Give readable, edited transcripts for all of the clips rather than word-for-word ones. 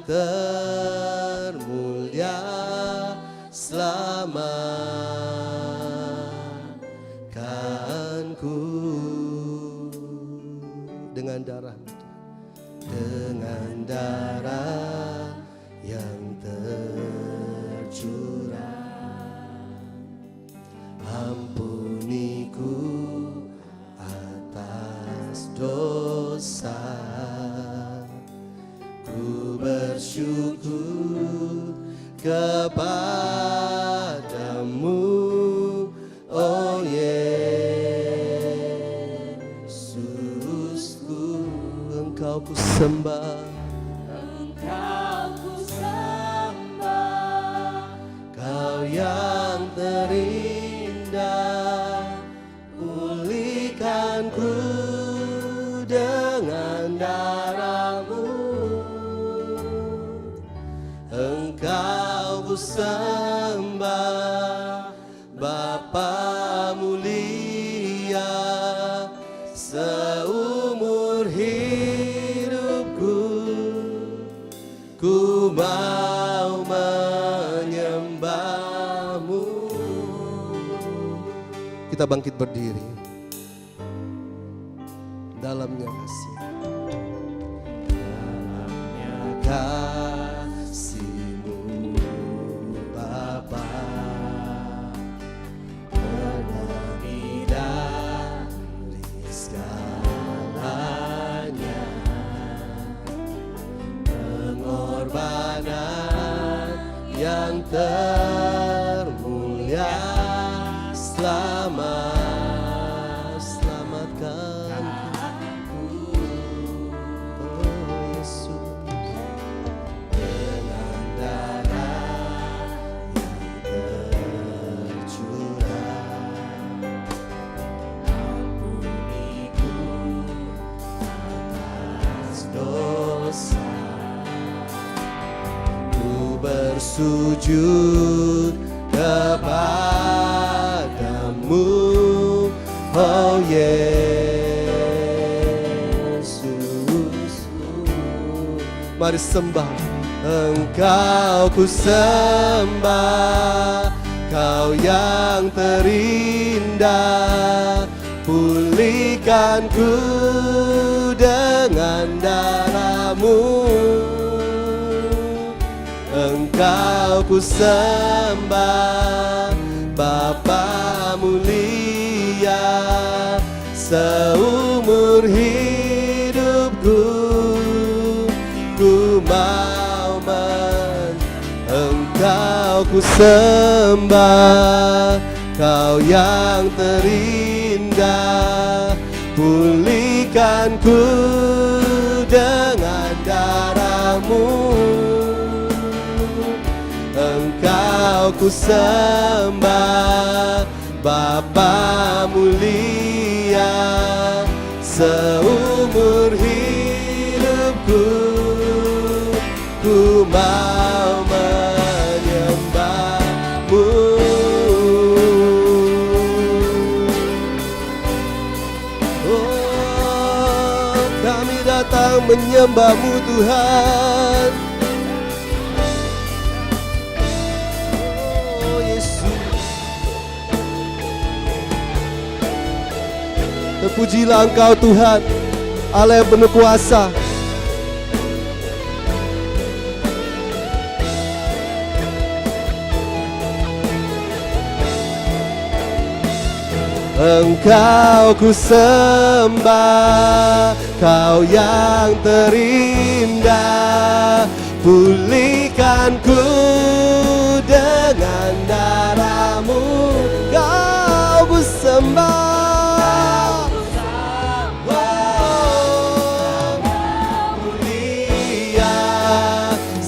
termulia selamatkanku dengan darah, dengan darah yang tercurah. Ampuniku atas dosa, ku bersyukur kepadamu, oh Yesusku. Engkau ku sembah, Engkau ku sembah, Kau yang terindah. Pulihkanku dengan darah-Mu. Engkau ku sembah, Bapa mulia. Seumur hidupku ku mau menyembah-Mu. Kita bangkit berdiri. Dalamnya kasih, dalamnya kasih-Mu Bapa, lebih dari segalanya. Pengorbanan yang termulia selamatkanku, oh Yesus. Dengan darah yang tercurah, ampuniku atas dosa. Ku bersujud kepadamu, oh Yesus. Mari sembah. Engkau ku sembah, Kau yang terindah. Pulihkanku dengan darah-Mu. Engkau ku sembah, Bapa mulia. Seumur hidupku ku mau Engkau ku sembah, Kau yang terindah. Pulihkanku dengan darah-Mu. Engkau ku sembah, Bapa mulia. Seumur hidupku ku mau menyembah-Mu. Oh, kami datang menyembah-Mu Tuhan. Terpujilah Engkau Tuhan, Allah yang penuh kuasa. Engkau ku sembah, Kau yang terindah. Pulihkanku dengan darah-Mu. Kau ku sembah,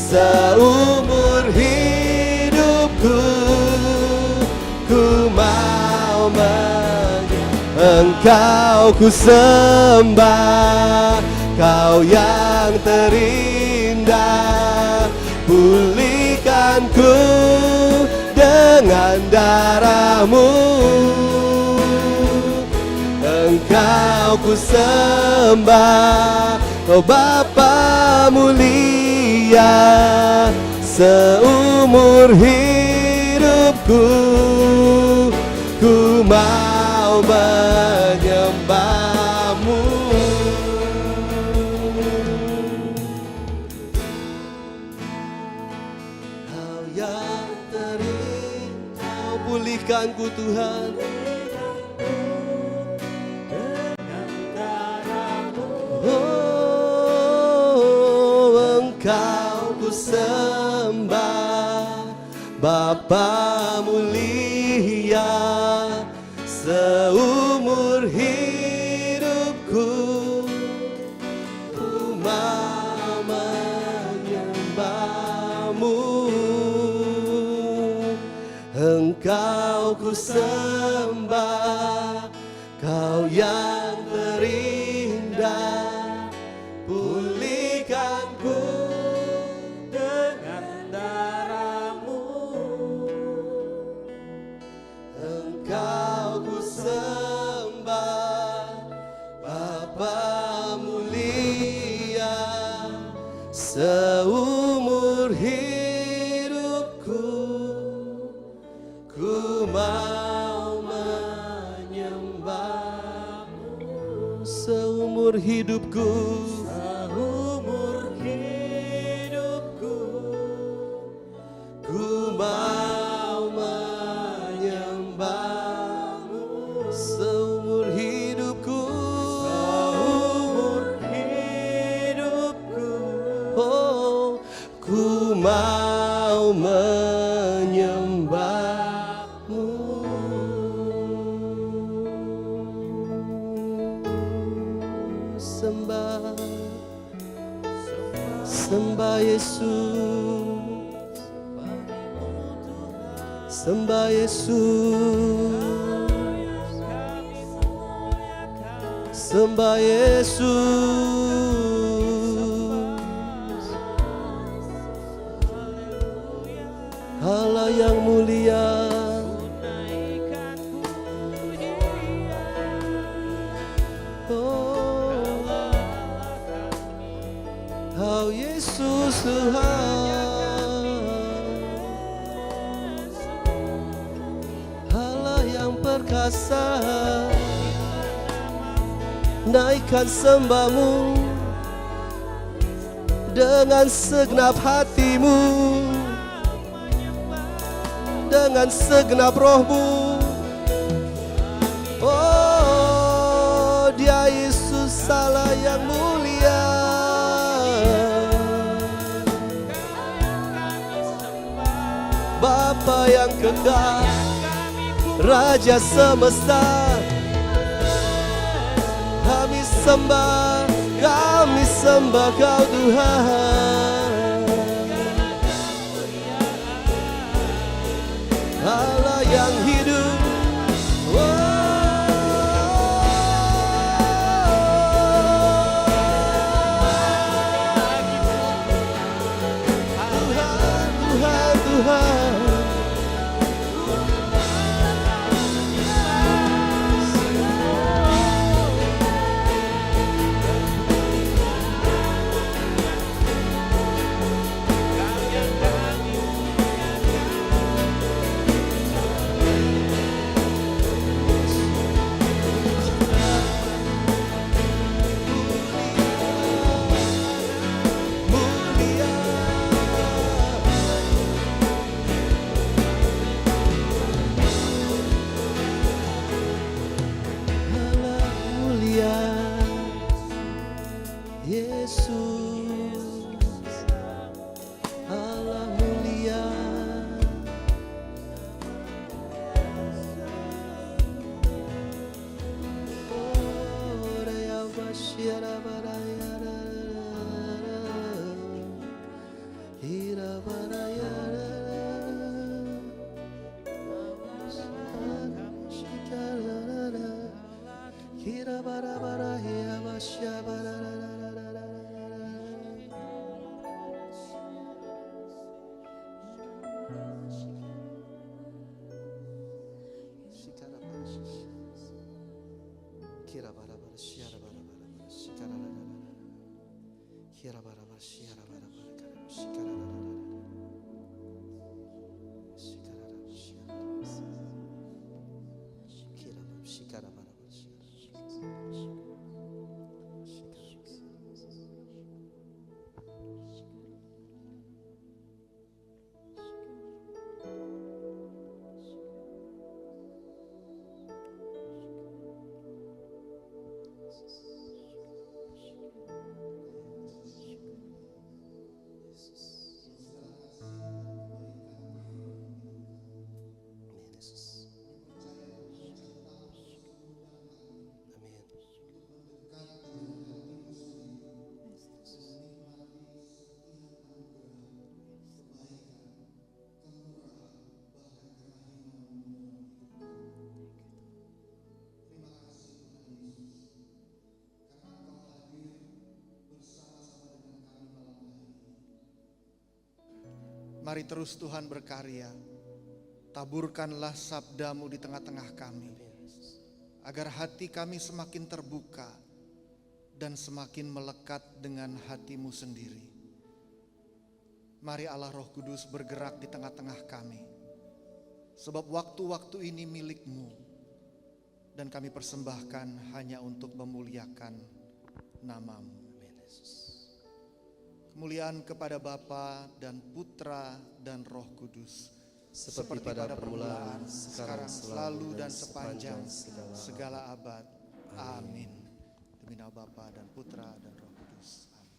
seumur hidupku ku mau Engkau ku sembah, Kau yang terindah. Pulihkanku dengan darah-Mu. Engkau ku sembah, oh Bapa mulia. mulia seumur hidupku. Ku mau menyembahmu. Kau yang terindah, Kau pulihkanku Tuhan. Oh, Engkau ku sembah, Bapa mulia seumur hidupku. Ku mau menyembahmu. Engkau ku sembah, Kau yang terindah, pulihkanku dengan darah-Mu. Engkau ku sembah, Bapa mulia seumur hidupku. Ku mau menyembahmu seumur hidupku. Seumur hidupku. Ku mau menyembahmu seumur hidupku. Seumur hidupku. Oh, ku mau menyembahmu. Sembah, sembah Yesus, sembah Yesus, sembah Yesus. Allah yang mulia, Kau Yesus Tuhan, Allah yang perkasa, naikkan sembahmu dengan segenap hatimu, dengan segenap rohmu. Oh, Dia Yesus Allah yang mulia, Bapa yang kekal, Raja semesta. Kami sembah Kau Tuhan, Allah yang hidup. Tuhan, Mari terus Tuhan berkarya. Taburkanlah sabda-Mu di tengah-tengah kami, agar hati kami semakin terbuka dan semakin melekat dengan hati-Mu sendiri. Mari Allah Roh Kudus bergerak di tengah-tengah kami, sebab waktu-waktu ini milik-Mu, dan kami persembahkan hanya untuk memuliakan nama-Mu. Kemuliaan kepada Bapa dan Putra dan Roh Kudus, seperti pada permulaan, sekarang, selalu dan sepanjang segala abad. Amin. Demi nama Bapa dan Putra dan Roh Kudus. Amin.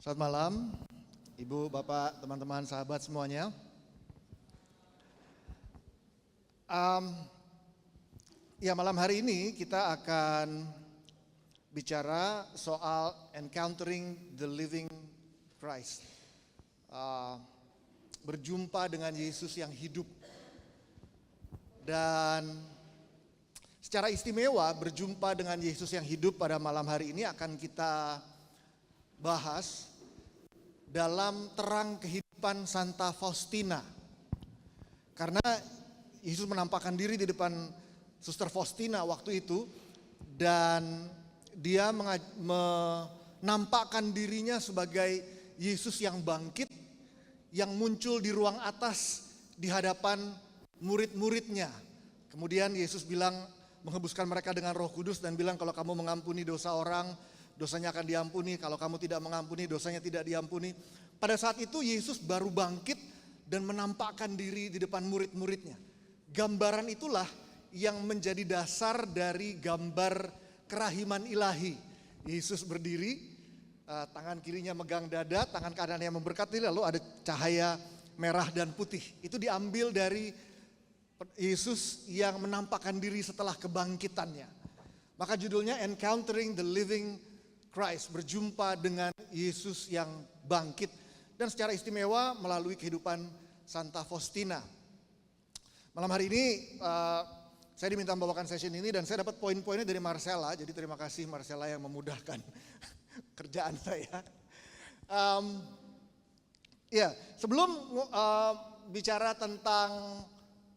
Selamat malam, Ibu, Bapak, teman-teman, sahabat semuanya. Ya, malam hari ini kita akan bicara soal encountering the living Christ. Berjumpa dengan Yesus yang hidup. Dan secara istimewa berjumpa dengan Yesus yang hidup pada malam hari ini akan kita bahas dalam terang kehidupan Santa Faustina. Karena Yesus menampakkan diri di depan Suster Faustina waktu itu, dan dia menampakkan dirinya sebagai Yesus yang bangkit, yang muncul di ruang atas di hadapan murid-muridnya. Kemudian Yesus bilang, menghembuskan mereka dengan Roh Kudus dan bilang, kalau kamu mengampuni dosa orang, dosanya akan diampuni. Kalau kamu tidak mengampuni, dosanya tidak diampuni. Pada saat itu Yesus baru bangkit dan menampakkan diri di depan murid-muridnya. Gambaran itulah yang menjadi dasar dari gambar kerahiman ilahi. Yesus berdiri, tangan kirinya megang dada, tangan kanannya memberkati, lalu ada cahaya merah dan putih. Itu diambil dari Yesus yang menampakkan diri setelah kebangkitannya. Maka judulnya Encountering the Living Christ, berjumpa dengan Yesus yang bangkit, dan secara istimewa melalui kehidupan Santa Faustina. Malam hari ini saya diminta membawakan session ini dan saya dapat poin-poinnya dari Marcella, jadi terima kasih Marcella yang memudahkan kerjaan saya. Sebelum bicara tentang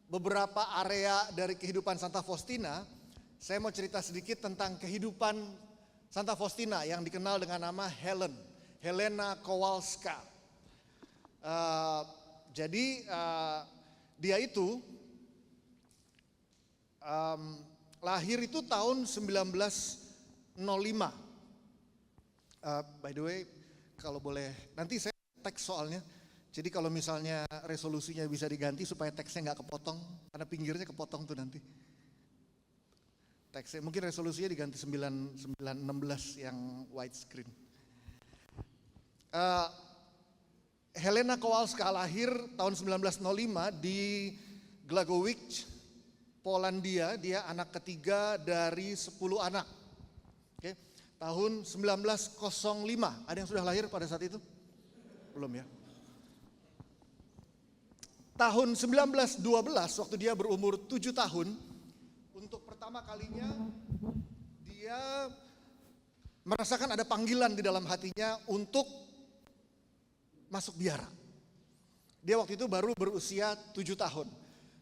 beberapa area dari kehidupan Santa Faustina, saya mau cerita sedikit tentang kehidupan Santa Faustina yang dikenal dengan nama Helena Kowalska. Dia itu lahir itu tahun 1905. By the way, kalau boleh nanti saya teks soalnya. Jadi kalau misalnya resolusinya bisa diganti supaya teksnya nggak kepotong, karena pinggirnya kepotong tuh nanti. Teksnya mungkin resolusinya diganti 916 yang widescreen. Helena Kowalska lahir tahun 1905 di Glagowice, Polandia. Dia anak ketiga dari 10 anak. Oke, tahun 1905. Ada yang sudah lahir pada saat itu? Belum ya? Tahun 1912 waktu dia berumur 7 tahun, untuk pertama kalinya dia merasakan ada panggilan di dalam hatinya untuk masuk biara. Dia waktu itu baru berusia 7 tahun.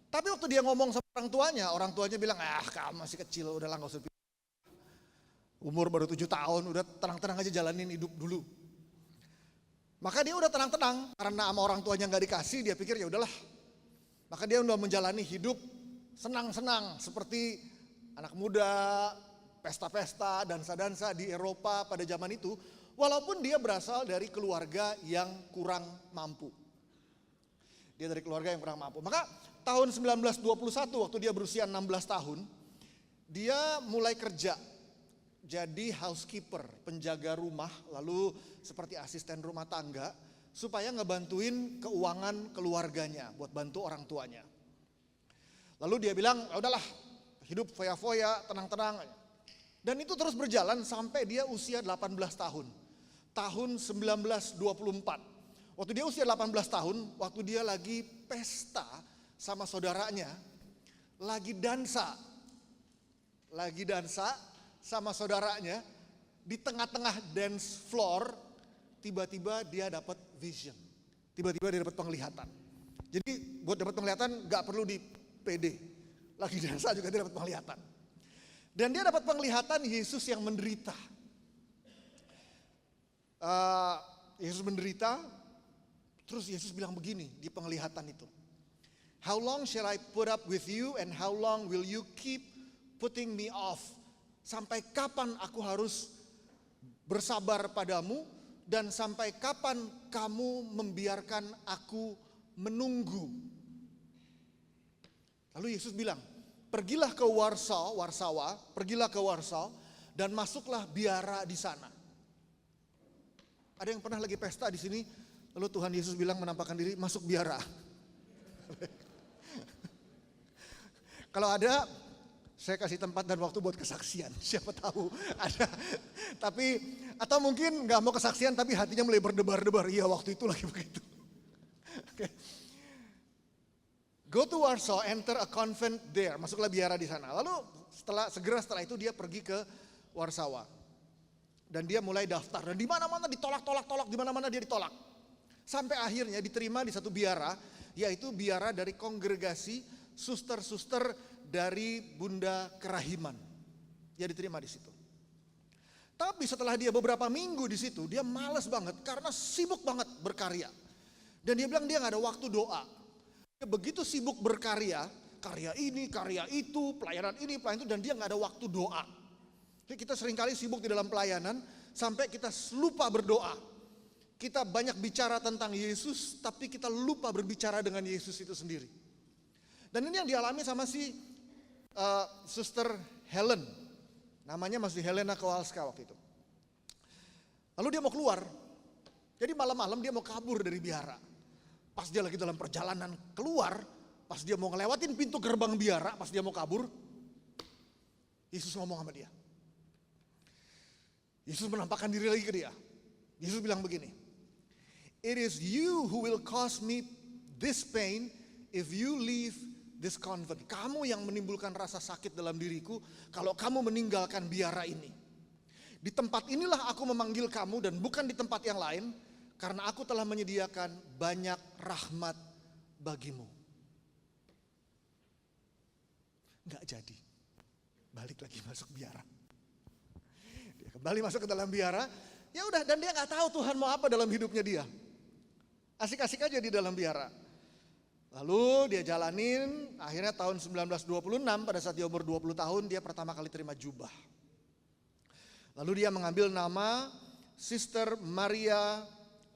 Tapi waktu dia ngomong sama orang tuanya bilang, kamu masih kecil, udahlah gak usah. Umur baru 7 tahun, udah tenang-tenang aja jalanin hidup dulu. Maka dia udah tenang-tenang, karena sama orang tuanya gak dikasih, dia pikir ya udahlah. Maka dia udah menjalani hidup senang-senang seperti anak muda, pesta-pesta, dansa-dansa di Eropa pada zaman itu. Walaupun dia berasal dari keluarga yang kurang mampu. Dia dari keluarga yang kurang mampu. Maka tahun 1921 waktu dia berusia 16 tahun, dia mulai kerja. Jadi housekeeper, penjaga rumah, lalu seperti asisten rumah tangga, supaya ngebantuin keuangan keluarganya, buat bantu orang tuanya. Lalu dia bilang, udahlah, hidup foya-foya, tenang-tenang. Dan itu terus berjalan sampai dia usia 18 tahun. Tahun 1924. Waktu dia usia 18 tahun, waktu dia lagi pesta sama saudaranya, lagi dansa sama saudaranya, di tengah-tengah dance floor, tiba-tiba dia dapat vision. Tiba-tiba dia dapat penglihatan. Jadi buat dapat penglihatan gak perlu di PD. Lagi dansa juga dia dapat penglihatan. Dan dia dapat penglihatan Yesus yang menderita. Yesus menderita, terus Yesus bilang begini di penglihatan itu. How long shall I put up with you and how long will you keep putting me off? Sampai kapan aku harus bersabar padamu dan sampai kapan kamu membiarkan aku menunggu? Lalu Yesus bilang, pergilah ke Warsawa, pergilah ke Warsaw dan masuklah biara di sana. Ada yang pernah lagi pesta di sini, lalu Tuhan Yesus bilang menampakkan diri masuk biara. Kalau ada, saya kasih tempat dan waktu buat kesaksian. Siapa tahu ada. Tapi atau mungkin nggak mau kesaksian tapi hatinya mulai berdebar-debar. Iya waktu itu lagi begitu. Okay. Go to Warsaw, enter a convent there. Masuklah biara di sana. Lalu segera setelah itu dia pergi ke Warsawa. Dan dia mulai daftar. Dan di mana-mana ditolak, di mana-mana dia ditolak. Sampai akhirnya diterima di satu biara, yaitu biara dari kongregasi suster-suster dari Bunda Kerahiman. Dia diterima di situ. Tapi setelah dia beberapa minggu di situ, dia malas banget karena sibuk banget berkarya. Dan dia bilang dia gak ada waktu doa. Dia begitu sibuk berkarya, karya ini, karya itu, pelayanan ini, pelayanan itu, dan dia gak ada waktu doa. Jadi kita seringkali sibuk di dalam pelayanan sampai kita lupa berdoa. Kita banyak bicara tentang Yesus, tapi kita lupa berbicara dengan Yesus itu sendiri. Dan ini yang dialami sama si Suster Helen. Namanya masih Helena Kowalska waktu itu. Lalu dia mau keluar. Jadi malam-malam dia mau kabur dari biara. Pas dia lagi dalam perjalanan keluar, pas dia mau ngelewatin pintu gerbang biara, pas dia mau kabur, Yesus ngomong sama dia. Yesus menampakkan diri lagi ke dia. Yesus bilang begini, "It is you who will cause me this pain if you leave this convent." Kamu yang menimbulkan rasa sakit dalam diriku kalau kamu meninggalkan biara ini. Di tempat inilah aku memanggil kamu dan bukan di tempat yang lain, karena aku telah menyediakan banyak rahmat bagimu. Nggak jadi. Balik lagi masuk biara. Dia kembali masuk ke dalam biara. Ya udah, dan dia nggak tahu Tuhan mau apa dalam hidupnya dia. Asik-asik aja di dalam biara. Lalu dia jalanin, akhirnya tahun 1926 pada saat dia umur 20 tahun dia pertama kali terima jubah. Lalu dia mengambil nama Sister Maria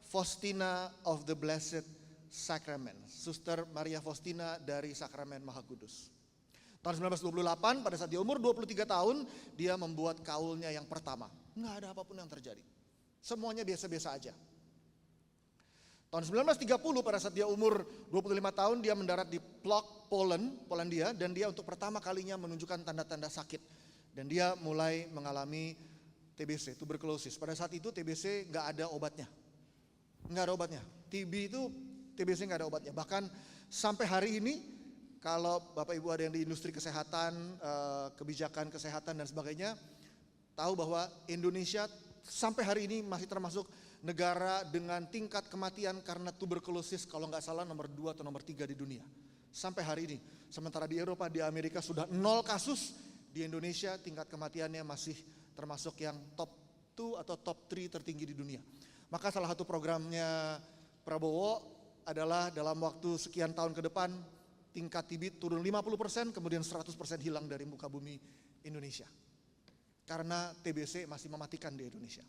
Faustina of the Blessed Sacrament. Suster Maria Faustina dari Sakramen Maha Kudus. Tahun 1928 pada saat dia umur 23 tahun dia membuat kaulnya yang pertama. Nggak ada apapun yang terjadi. Semuanya biasa-biasa aja. Tahun 1930 pada saat dia umur 25 tahun dia mendarat di Plock, Polandia, dan dia untuk pertama kalinya menunjukkan tanda-tanda sakit. Dan dia mulai mengalami TBC, tuberkulosis. Pada saat itu TBC nggak ada obatnya. Nggak ada obatnya. TB itu TBC nggak ada obatnya. Bahkan sampai hari ini kalau Bapak Ibu ada yang di industri kesehatan, kebijakan kesehatan dan sebagainya, tahu bahwa Indonesia sampai hari ini masih termasuk negara dengan tingkat kematian karena tuberkulosis kalau nggak salah nomor 2 atau nomor 3 di dunia. Sampai hari ini. Sementara di Eropa, di Amerika sudah 0 kasus, di Indonesia tingkat kematiannya masih termasuk yang top 2 atau top 3 tertinggi di dunia. Maka salah satu programnya Prabowo adalah dalam waktu sekian tahun ke depan tingkat TB turun 50%, kemudian 100% hilang dari muka bumi Indonesia. Karena TBC masih mematikan di Indonesia.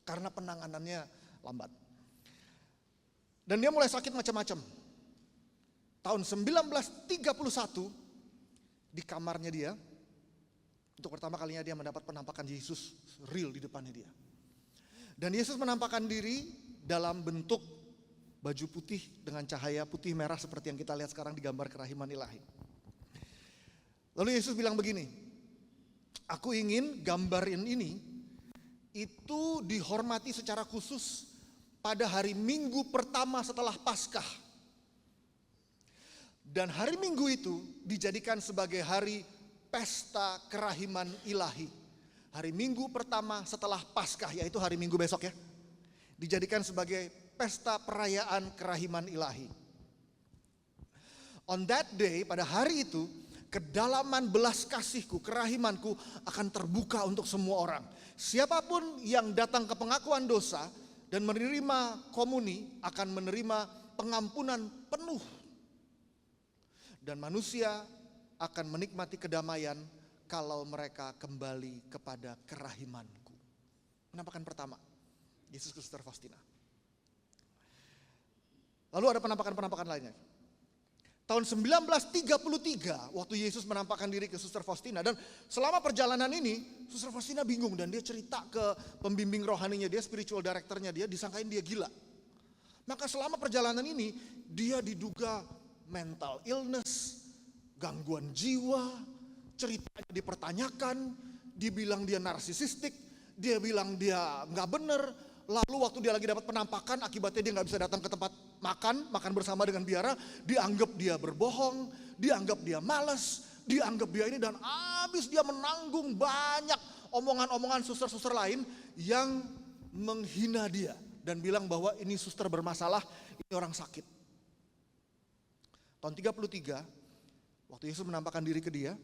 Karena penanganannya lambat. Dan dia mulai sakit macam-macam. Tahun 1931 di kamarnya dia, untuk pertama kalinya dia mendapat penampakan Yesus real di depannya dia. Dan Yesus menampakkan diri dalam bentuk baju putih dengan cahaya putih merah seperti yang kita lihat sekarang di gambar kerahiman ilahi. Lalu Yesus bilang begini, aku ingin gambaran ini itu dihormati secara khusus pada hari Minggu pertama setelah Paskah. Dan hari Minggu itu dijadikan sebagai hari pesta kerahiman ilahi. Hari Minggu pertama setelah Paskah, yaitu hari Minggu besok ya. Dijadikan sebagai pesta perayaan kerahiman ilahi. On that day, pada hari itu, kedalaman belas kasihku, kerahimanku akan terbuka untuk semua orang. Siapapun yang datang ke pengakuan dosa dan menerima komuni akan menerima pengampunan penuh. Dan manusia akan menikmati kedamaian kalau mereka kembali kepada kerahimanku. Penampakan pertama, Yesus ke Suster Faustina. Lalu ada penampakan-penampakan lainnya. Tahun 1933 waktu Yesus menampakkan diri ke Suster Faustina, dan selama perjalanan ini Suster Faustina bingung dan dia cerita ke pembimbing rohaninya dia, spiritual directornya dia, disangkain dia gila. Maka selama perjalanan ini dia diduga mental illness, gangguan jiwa, ceritanya dipertanyakan, dibilang dia narsisistik, dia bilang dia nggak bener. Lalu waktu dia lagi dapat penampakan, akibatnya dia nggak bisa datang ke tempat makan bersama dengan biara, dianggap dia berbohong, dianggap dia malas, dianggap dia ini, dan habis dia menanggung banyak omongan-omongan suster-suster lain yang menghina dia dan bilang bahwa ini suster bermasalah, ini orang sakit. Tahun 33, waktu Yesus menampakkan diri ke dia,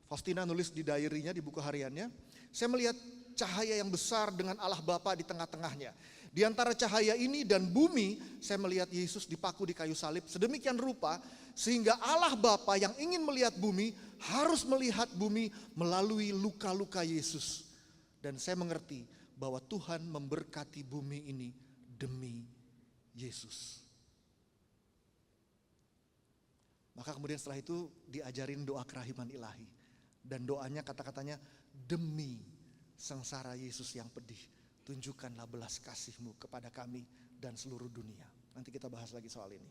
Faustina nulis di diary-nya, di buku hariannya, saya melihat cahaya yang besar dengan Allah Bapa di tengah-tengahnya. Di antara cahaya ini dan bumi, saya melihat Yesus dipaku di kayu salib sedemikian rupa sehingga Allah Bapa yang ingin melihat bumi harus melihat bumi melalui luka-luka Yesus. Dan saya mengerti bahwa Tuhan memberkati bumi ini demi Yesus. Maka kemudian setelah itu diajarin doa kerahiman ilahi. Dan doanya kata-katanya demi sengsara Yesus yang pedih, tunjukkanlah belas kasih-Mu kepada kami dan seluruh dunia. Nanti kita bahas lagi soal ini.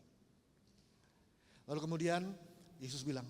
Lalu kemudian Yesus bilang,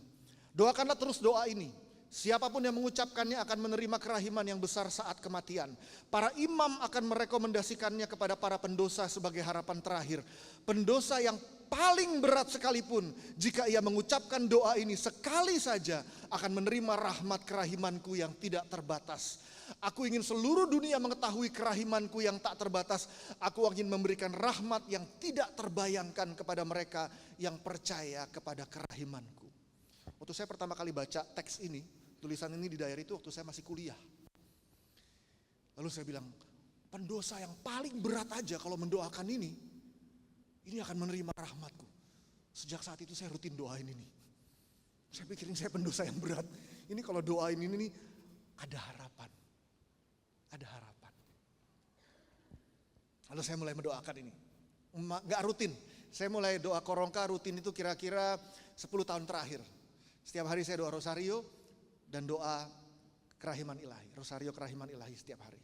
doakanlah terus doa ini. Siapapun yang mengucapkannya akan menerima kerahiman yang besar saat kematian. Para imam akan merekomendasikannya kepada para pendosa sebagai harapan terakhir. Pendosa yang paling berat sekalipun, jika ia mengucapkan doa ini sekali saja, akan menerima rahmat kerahimanku yang tidak terbatas. Aku ingin seluruh dunia mengetahui kerahimanku yang tak terbatas. Aku ingin memberikan rahmat yang tidak terbayangkan kepada mereka yang percaya kepada kerahimanku. Waktu saya pertama kali baca teks ini, tulisan ini di diary itu waktu saya masih kuliah. Lalu saya bilang, pendosa yang paling berat aja kalau mendoakan ini akan menerima rahmatku. Sejak saat itu saya rutin doain ini. Saya pikirin saya pendosa yang berat. Ini kalau doain ini ada harapan. Ada harapan. Lalu saya mulai mendoakan ini. Gak rutin. Saya mulai doa korongka rutin itu kira-kira 10 tahun terakhir. Setiap hari saya doa rosario dan doa kerahiman ilahi. Rosario kerahiman ilahi setiap hari.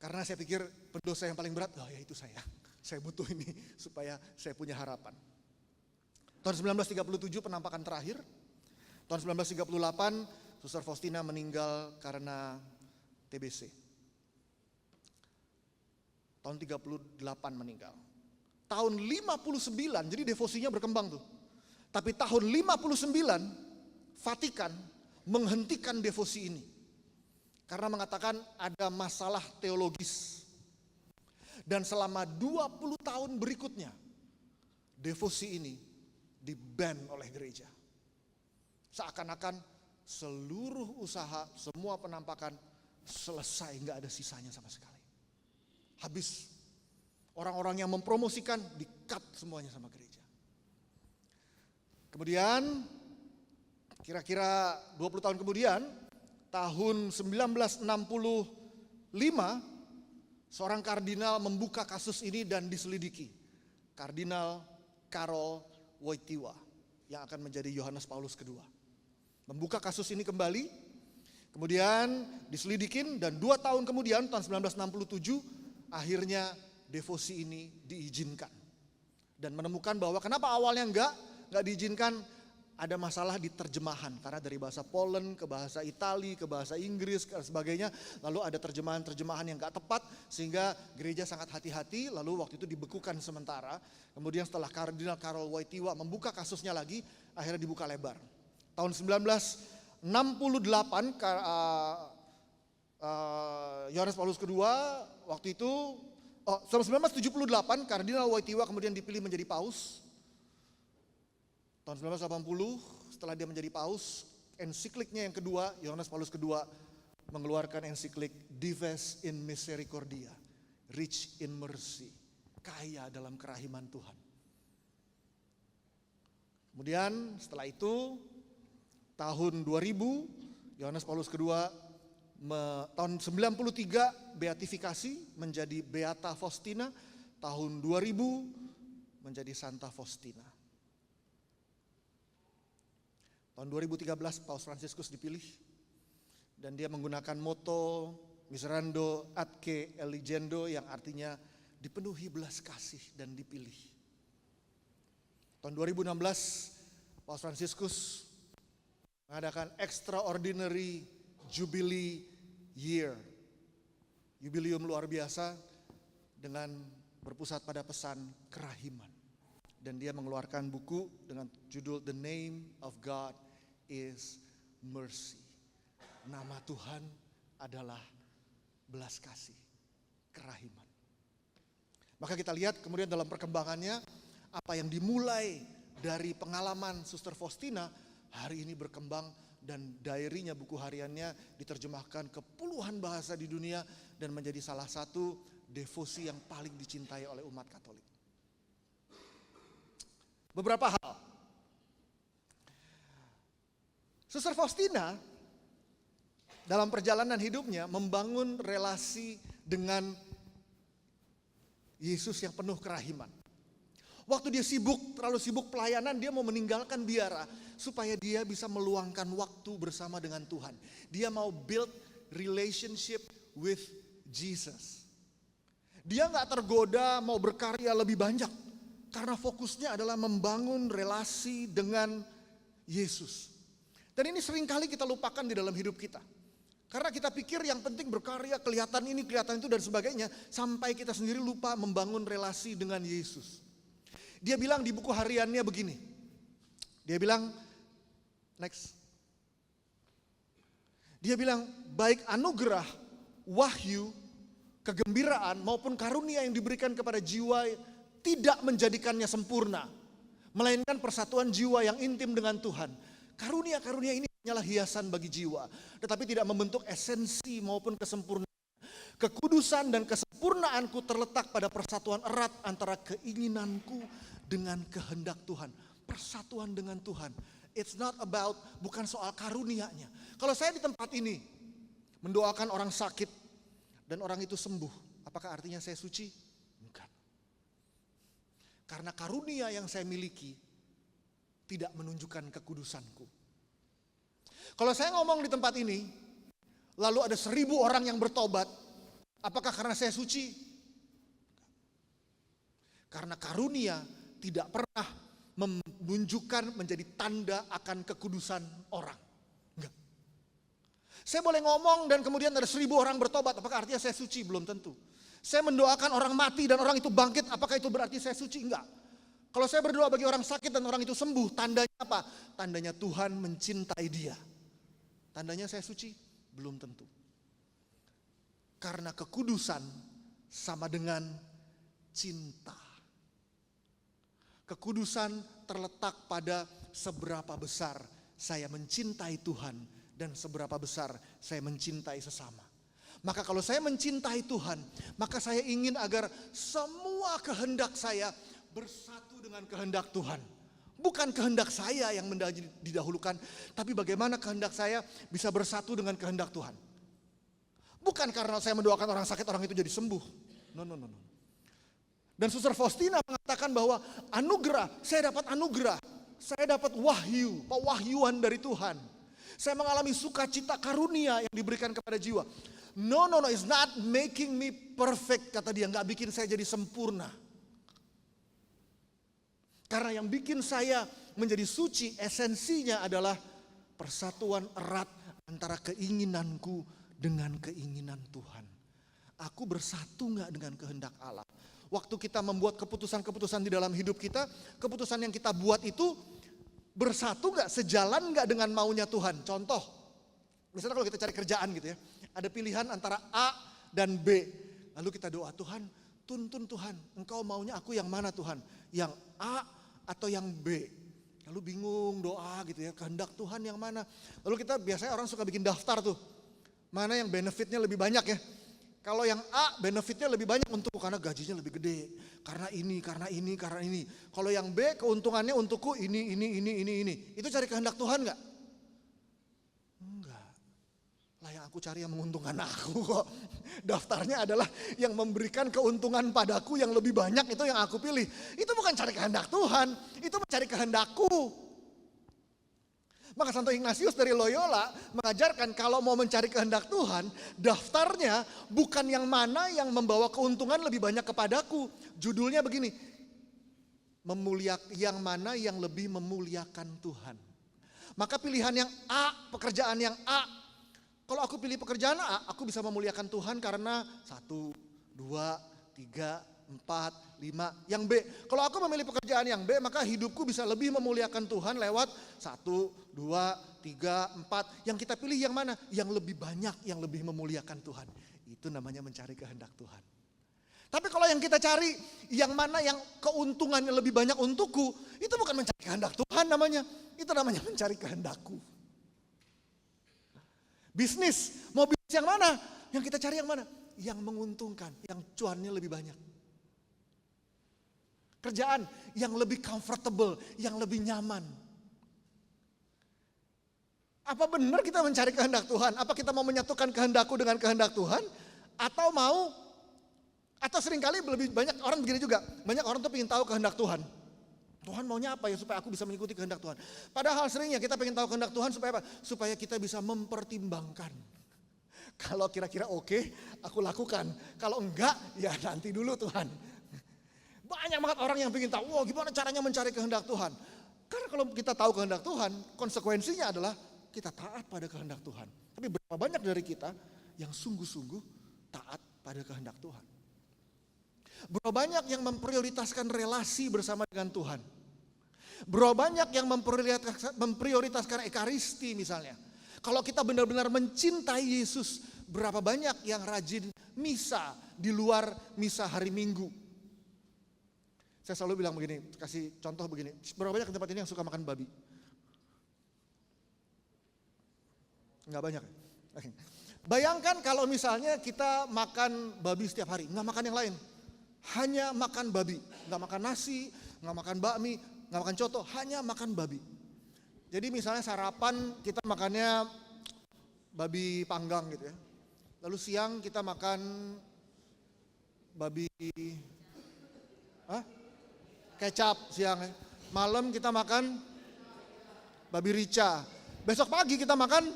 Karena saya pikir pendosa yang paling berat, oh ya itu saya. Saya butuh ini supaya saya punya harapan. Tahun 1937 penampakan terakhir. Tahun 1938 Suster Faustina meninggal karena TBC. Tahun 38 meninggal. Tahun 59, jadi devosinya berkembang tuh. Tapi tahun 59 Vatikan menghentikan devosi ini. Karena mengatakan ada masalah teologis. Dan selama 20 tahun berikutnya, devosi ini di-ban oleh gereja. Seakan-akan seluruh usaha, semua penampakan selesai, nggak ada sisanya sama sekali. Habis. Orang-orang yang mempromosikan di-cut semuanya sama gereja. Kemudian, kira-kira 20 tahun kemudian, tahun 1965, seorang kardinal membuka kasus ini dan diselidiki. Kardinal Karol Wojtyła yang akan menjadi Yohanes Paulus II. Membuka kasus ini kembali, kemudian diselidikin dan 2 tahun kemudian tahun 1967 akhirnya devosi ini diizinkan. Dan menemukan bahwa kenapa awalnya enggak diizinkan, ada masalah di terjemahan. Karena dari bahasa Poland ke bahasa Itali, ke bahasa Inggris, dan sebagainya. Lalu ada terjemahan-terjemahan yang enggak tepat, sehingga gereja sangat hati-hati, lalu waktu itu dibekukan sementara. Kemudian setelah Kardinal Karol Wojtyła membuka kasusnya lagi, akhirnya dibuka lebar. Tahun 1968, Yohanes Paulus II waktu itu, tahun 1978 Kardinal Wojtyła kemudian dipilih menjadi paus. Tahun 1980 setelah dia menjadi paus, ensikliknya yang kedua, Yohanes Paulus II mengeluarkan ensiklik Dives in Misericordia, Rich in Mercy, kaya dalam kerahiman Tuhan. Kemudian setelah itu tahun 2000 Yohanes Paulus II tahun 93 beatifikasi menjadi Beata Faustina, tahun 2000 menjadi Santa Faustina. Tahun 2013 Paus Fransiskus dipilih dan dia menggunakan moto Miserando Atque Eligendo yang artinya dipenuhi belas kasih dan dipilih. Tahun 2016 Paus Fransiskus mengadakan Extraordinary Jubilee Year, jubileum luar biasa dengan berpusat pada pesan kerahiman. Dan dia mengeluarkan buku dengan judul The Name of God is Mercy. Nama Tuhan adalah belas kasih, kerahiman. Maka kita lihat kemudian dalam perkembangannya, apa yang dimulai dari pengalaman Suster Faustina, hari ini berkembang dan diary-nya, buku hariannya diterjemahkan ke puluhan bahasa di dunia dan menjadi salah satu devosi yang paling dicintai oleh umat Katolik. Beberapa hal. Suster Faustina dalam perjalanan hidupnya membangun relasi dengan Yesus yang penuh kerahiman. Waktu dia terlalu sibuk pelayanan, dia mau meninggalkan biara supaya dia bisa meluangkan waktu bersama dengan Tuhan. Dia mau build relationship with Jesus. Dia gak tergoda mau berkarya lebih banyak. Karena fokusnya adalah membangun relasi dengan Yesus. Dan ini seringkali kita lupakan di dalam hidup kita. Karena kita pikir yang penting berkarya, kelihatan ini, kelihatan itu dan sebagainya. Sampai kita sendiri lupa membangun relasi dengan Yesus. Dia bilang di buku hariannya begini. Dia bilang, next. Dia bilang, baik anugerah, wahyu, kegembiraan maupun karunia yang diberikan kepada jiwa tidak menjadikannya sempurna, melainkan persatuan jiwa yang intim dengan Tuhan. Karunia-karunia ini hanyalah hiasan bagi jiwa, tetapi tidak membentuk esensi maupun kesempurnaan. Kekudusan dan kesempurnaanku terletak pada persatuan erat antara keinginanku dengan kehendak Tuhan. Persatuan dengan Tuhan. It's not about, bukan soal karunianya. Kalau saya di tempat ini mendoakan orang sakit dan orang itu sembuh, apakah artinya saya suci? Bukan. Karena karunia yang saya miliki tidak menunjukkan kekudusanku. Kalau saya ngomong di tempat ini, lalu ada 1000 orang yang bertobat, apakah karena saya suci? Karena karunia tidak pernah menunjukkan menjadi tanda akan kekudusan orang. Enggak. Saya boleh ngomong dan kemudian ada 1000 orang bertobat, apakah artinya saya suci? Belum tentu. Saya mendoakan orang mati dan orang itu bangkit, apakah itu berarti saya suci? Enggak. Kalau saya berdoa bagi orang sakit dan orang itu sembuh, tandanya apa? Tandanya Tuhan mencintai dia. Tandanya saya suci? Belum tentu. Karena kekudusan sama dengan cinta. Kekudusan terletak pada seberapa besar saya mencintai Tuhan dan seberapa besar saya mencintai sesama. Maka kalau saya mencintai Tuhan, maka saya ingin agar semua kehendak saya bersatu dengan kehendak Tuhan. Bukan kehendak saya yang didahulukan, tapi bagaimana kehendak saya bisa bersatu dengan kehendak Tuhan. Bukan karena saya mendoakan orang sakit, orang itu jadi sembuh. No. Dan Suster Faustina mengatakan bahwa anugerah, saya dapat anugerah. Saya dapat wahyu, pewahyuan dari Tuhan. Saya mengalami sukacita karunia yang diberikan kepada jiwa. No, it's not making me perfect, kata dia, gak bikin saya jadi sempurna. Karena yang bikin saya menjadi suci, esensinya adalah persatuan erat antara keinginanku dengan keinginan Tuhan. Aku bersatu gak dengan kehendak Allah? Waktu kita membuat keputusan-keputusan di dalam hidup kita, keputusan yang kita buat itu bersatu gak, sejalan gak dengan maunya Tuhan? Contoh, misalnya kalau kita cari kerjaan gitu ya, ada pilihan antara A dan B. Lalu kita doa, Tuhan, tuntun Tuhan, Engkau maunya aku yang mana Tuhan? Yang A atau yang B? Lalu bingung doa gitu ya, kehendak Tuhan yang mana? Lalu kita biasanya orang suka bikin daftar tuh, mana yang benefitnya lebih banyak ya. Kalau yang A benefitnya lebih banyak untukku karena gajinya lebih gede. Karena ini. Kalau yang B keuntungannya untukku ini. Itu cari kehendak Tuhan gak? Enggak. Lah yang aku cari yang menguntungkan aku kok. Daftarnya adalah yang memberikan keuntungan padaku yang lebih banyak, itu yang aku pilih. Itu bukan cari kehendak Tuhan, itu mencari kehendakku. Maka Santo Ignatius dari Loyola mengajarkan kalau mau mencari kehendak Tuhan, daftarnya bukan yang mana yang membawa keuntungan lebih banyak kepadaku. Judulnya begini, yang mana yang lebih memuliakan Tuhan. Maka pilihan yang A, pekerjaan yang A, kalau aku pilih pekerjaan A, aku bisa memuliakan Tuhan karena 1, 2, 3, 4, 5. Yang B, kalau aku memilih pekerjaan yang B, maka hidupku bisa lebih memuliakan Tuhan lewat 1, 2, 3, 4. Yang kita pilih yang mana? Yang lebih banyak, yang lebih memuliakan Tuhan. Itu namanya mencari kehendak Tuhan. Tapi kalau yang kita cari, yang mana yang keuntungannya lebih banyak untukku, itu bukan mencari kehendak Tuhan namanya. Itu namanya mencari kehendakku. Bisnis, mau bisnis yang mana? Yang kita cari yang mana? Yang menguntungkan, yang cuannya lebih banyak. Kerjaan yang lebih comfortable, yang lebih nyaman. Apa benar kita mencari kehendak Tuhan? Apa kita mau menyatukan kehendakku dengan kehendak Tuhan? Atau seringkali lebih banyak orang begini juga. Banyak orang tuh ingin tahu kehendak Tuhan. Tuhan maunya apa ya supaya aku bisa mengikuti kehendak Tuhan. Padahal seringnya kita ingin tahu kehendak Tuhan supaya apa? Supaya kita bisa mempertimbangkan. Kalau kira-kira oke, aku lakukan. Kalau enggak, ya nanti dulu Tuhan. Banyak banget orang yang ingin tahu, gimana caranya mencari kehendak Tuhan. Karena kalau kita tahu kehendak Tuhan, konsekuensinya adalah kita taat pada kehendak Tuhan. Tapi berapa banyak dari kita yang sungguh-sungguh taat pada kehendak Tuhan. Berapa banyak yang memprioritaskan relasi bersama dengan Tuhan. Berapa banyak yang memprioritaskan ekaristi misalnya. Kalau kita benar-benar mencintai Yesus, berapa banyak yang rajin misa di luar misa hari Minggu. Saya selalu bilang begini, kasih contoh begini. Berapa banyak di tempat ini yang suka makan babi? Enggak banyak. Bayangkan kalau misalnya kita makan babi setiap hari, enggak makan yang lain. Hanya makan babi, enggak makan nasi, enggak makan bakmi, enggak makan coto, hanya makan babi. Jadi misalnya sarapan kita makannya babi panggang gitu ya. Lalu siang kita makan babi kecap siang. Malam kita makan babi rica. Besok pagi kita makan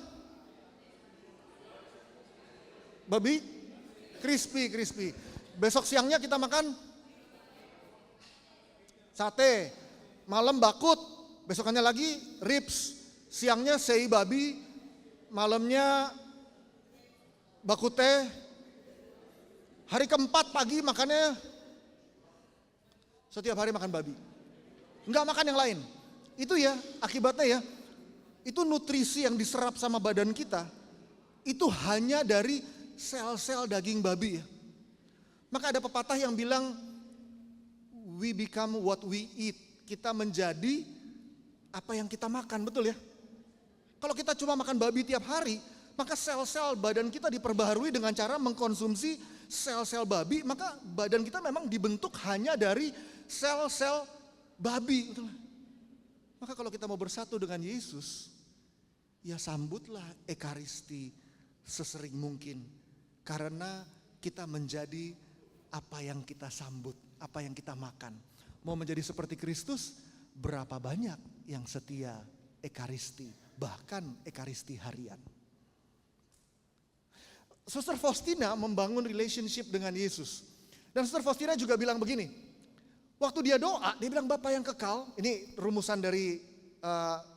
babi crispy. Besok siangnya kita makan sate, malam bakut, besokannya lagi ribs, siangnya sei babi, malamnya bakute, hari keempat pagi makannya setiap hari makan babi. Enggak makan yang lain. Itu ya akibatnya ya, itu nutrisi yang diserap sama badan kita, itu hanya dari sel-sel daging babi ya. Maka ada pepatah yang bilang, we become what we eat. Kita menjadi apa yang kita makan, betul ya? Kalau kita cuma makan babi tiap hari, maka sel-sel badan kita diperbaharui dengan cara mengkonsumsi sel-sel babi, maka badan kita memang dibentuk hanya dari sel-sel babi. Betul. Maka kalau kita mau bersatu dengan Yesus, ya sambutlah Ekaristi sesering mungkin. Karena kita menjadi apa yang kita sambut, apa yang kita makan. Mau menjadi seperti Kristus, berapa banyak yang setia Ekaristi, bahkan Ekaristi harian. Suster Faustina membangun relationship dengan Yesus. Dan Suster Faustina juga bilang begini, waktu dia doa, dia bilang Bapa yang kekal, ini rumusan dari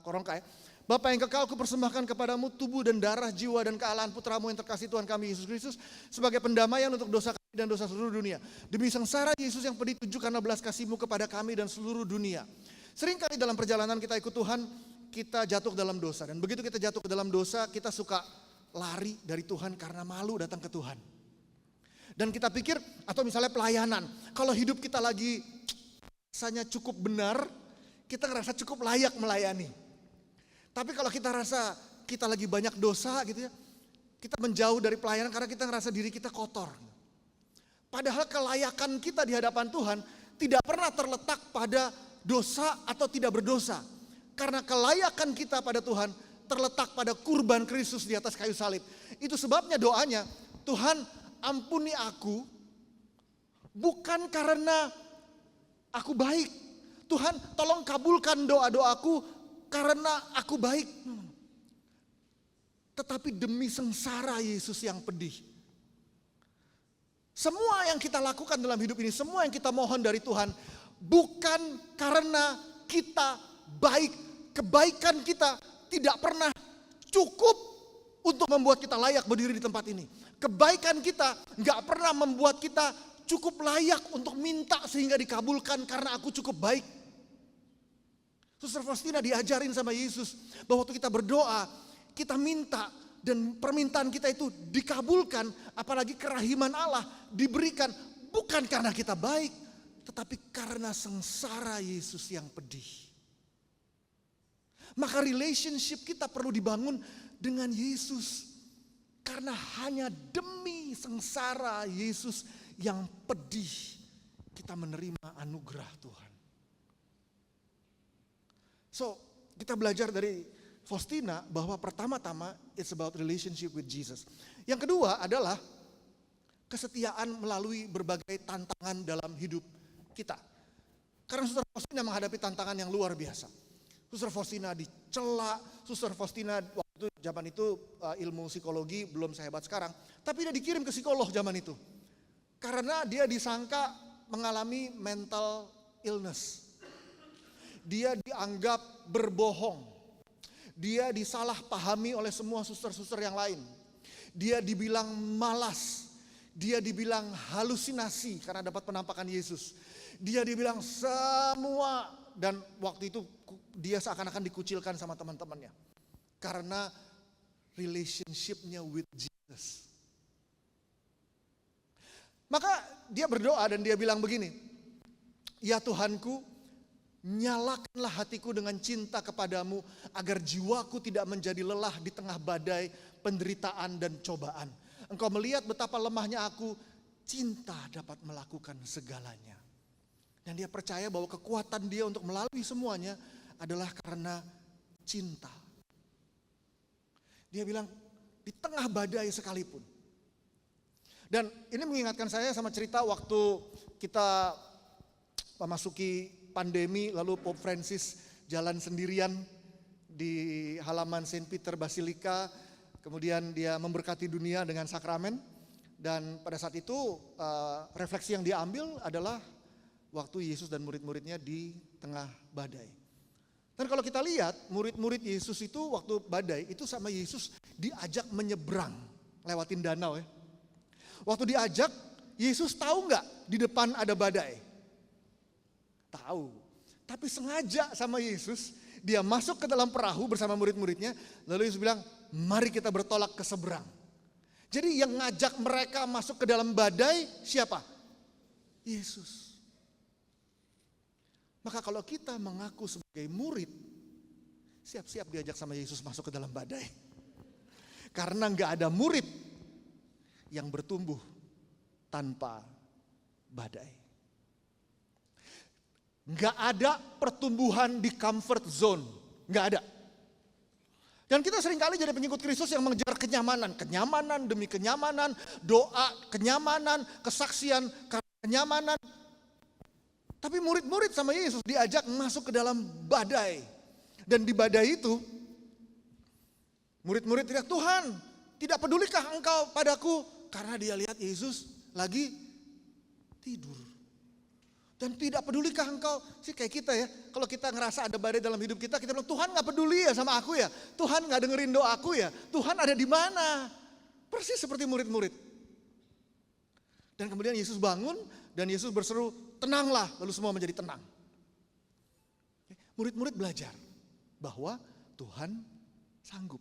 Korongka ya. Bapa yang kekal, kupersembahkan kepadamu tubuh dan darah, jiwa dan kealahan putramu yang terkasih Tuhan kami Yesus Kristus sebagai pendamaian untuk dosa kami dan dosa seluruh dunia. Demi sengsara Yesus yang pedih tujuh karena belas kasih-Mu kepada kami dan seluruh dunia. Seringkali dalam perjalanan kita ikut Tuhan, kita jatuh ke dalam dosa. Dan begitu kita jatuh ke dalam dosa, kita suka lari dari Tuhan karena malu datang ke Tuhan. Dan kita pikir, atau misalnya pelayanan, kalau hidup kita lagi rasanya cukup benar, kita ngerasa cukup layak melayani. Tapi kalau kita rasa kita lagi banyak dosa gitu ya, kita menjauh dari pelayanan karena kita ngerasa diri kita kotor. Padahal kelayakan kita di hadapan Tuhan tidak pernah terletak pada dosa atau tidak berdosa. Karena kelayakan kita pada Tuhan terletak pada kurban Kristus di atas kayu salib. Itu sebabnya doanya, Tuhan ampuni aku bukan karena aku baik. Tuhan tolong kabulkan doa-doaku karena aku baik. Tetapi demi sengsara Yesus yang pedih. Semua yang kita lakukan dalam hidup ini, semua yang kita mohon dari Tuhan, bukan karena kita baik. Kebaikan kita tidak pernah cukup untuk membuat kita layak berdiri di tempat ini. Kebaikan kita gak pernah membuat kita cukup layak untuk minta sehingga dikabulkan karena aku cukup baik. Suster Faustina diajarin sama Yesus bahwa waktu kita berdoa, kita minta dan permintaan kita itu dikabulkan, apalagi kerahiman Allah diberikan bukan karena kita baik, tetapi karena sengsara Yesus yang pedih. Maka relationship kita perlu dibangun dengan Yesus. Karena hanya demi sengsara Yesus yang pedih, kita menerima anugerah Tuhan. So, kita belajar dari Faustina bahwa pertama-tama it's about relationship with Jesus. Yang kedua adalah kesetiaan melalui berbagai tantangan dalam hidup kita. Karena Suster Faustina menghadapi tantangan yang luar biasa. Suster Faustina dicela, Suster Faustina waktu zaman itu ilmu psikologi belum sehebat sekarang, tapi dia dikirim ke psikolog zaman itu. Karena dia disangka mengalami mental illness. Dia dianggap berbohong. Dia disalahpahami oleh semua suster-suster yang lain. Dia dibilang malas. Dia dibilang halusinasi karena dapat penampakan Yesus. Dia dibilang semua, dan waktu itu dia seakan-akan dikucilkan sama teman-temannya. Karena relationship-nya with Jesus. Maka dia berdoa dan dia bilang begini, ya Tuhanku, nyalakanlah hatiku dengan cinta kepadamu agar jiwaku tidak menjadi lelah di tengah badai penderitaan dan cobaan. Engkau melihat betapa lemahnya aku, cinta dapat melakukan segalanya. Dan dia percaya bahwa kekuatan dia untuk melalui semuanya adalah karena cinta. Dia bilang di tengah badai sekalipun. Dan ini mengingatkan saya sama cerita waktu kita memasuki pandemi, lalu Pope Francis jalan sendirian di halaman Saint Peter Basilica, kemudian dia memberkati dunia dengan sakramen. Dan pada saat itu refleksi yang dia ambil adalah waktu Yesus dan murid-muridnya di tengah badai. Dan kalau kita lihat murid-murid Yesus itu waktu badai itu sama Yesus diajak menyeberang lewatin danau ya. Waktu diajak, Yesus tahu nggak di depan ada badai? Tahu. Tapi sengaja sama Yesus dia masuk ke dalam perahu bersama murid-muridnya. Lalu Yesus bilang, mari kita bertolak ke seberang. Jadi yang ngajak mereka masuk ke dalam badai siapa? Yesus. Maka kalau kita mengaku sebagai murid, siap-siap diajak sama Yesus masuk ke dalam badai. Karena nggak ada murid yang bertumbuh tanpa badai. Nggak ada pertumbuhan di comfort zone, nggak ada. Dan kita seringkali jadi pengikut Kristus yang mengejar kenyamanan, kenyamanan demi kenyamanan, doa, kenyamanan, kesaksian, kenyamanan. Tapi murid-murid sama Yesus diajak masuk ke dalam badai. Dan di badai itu, murid-murid teriak, Tuhan, tidak pedulikah engkau padaku? Karena dia lihat Yesus lagi tidur. Dan tidak pedulikah engkau, sih kayak kita ya, kalau kita ngerasa ada badai dalam hidup kita bilang, Tuhan gak peduli ya sama aku ya, Tuhan gak dengerin doaku ya, Tuhan ada di mana? Persis seperti murid-murid. Dan kemudian Yesus bangun dan Yesus berseru, tenanglah, lalu semua menjadi tenang. Murid-murid belajar bahwa Tuhan sanggup.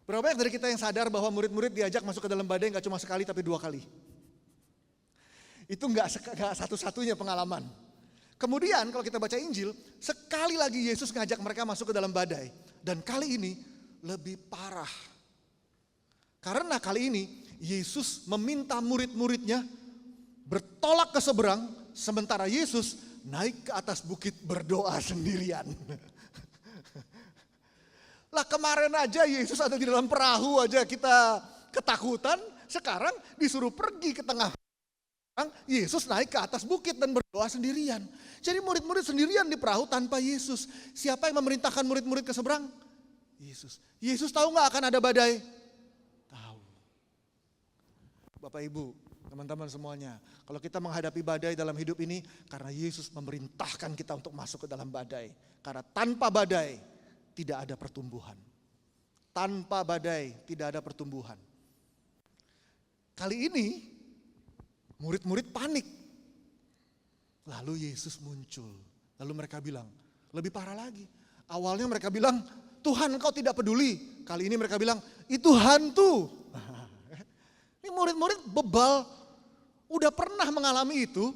Berapa banyak dari kita yang sadar bahwa murid-murid diajak masuk ke dalam badai gak cuma sekali tapi 2 kali. Itu gak satu-satunya pengalaman. Kemudian kalau kita baca Injil, sekali lagi Yesus ngajak mereka masuk ke dalam badai. Dan kali ini lebih parah. Karena kali ini Yesus meminta murid-muridnya bertolak ke seberang, sementara Yesus naik ke atas bukit berdoa sendirian. Lah kemarin aja Yesus ada di dalam perahu aja kita ketakutan, sekarang disuruh pergi ke tengah. Yesus naik ke atas bukit dan berdoa sendirian. Jadi murid-murid sendirian di perahu tanpa Yesus. Siapa yang memerintahkan murid-murid ke seberang? Yesus. Yesus tahu gak akan ada badai? Tahu. Bapak Ibu, teman-teman semuanya, kalau kita menghadapi badai dalam hidup ini, karena Yesus memerintahkan kita untuk masuk ke dalam badai. Karena tanpa badai tidak ada pertumbuhan. Tanpa badai tidak ada pertumbuhan. Kali ini murid-murid panik. Lalu Yesus muncul. Lalu mereka bilang, lebih parah lagi. Awalnya mereka bilang, Tuhan engkau tidak peduli. Kali ini mereka bilang, itu hantu. Ini murid-murid bebal. Udah pernah mengalami itu,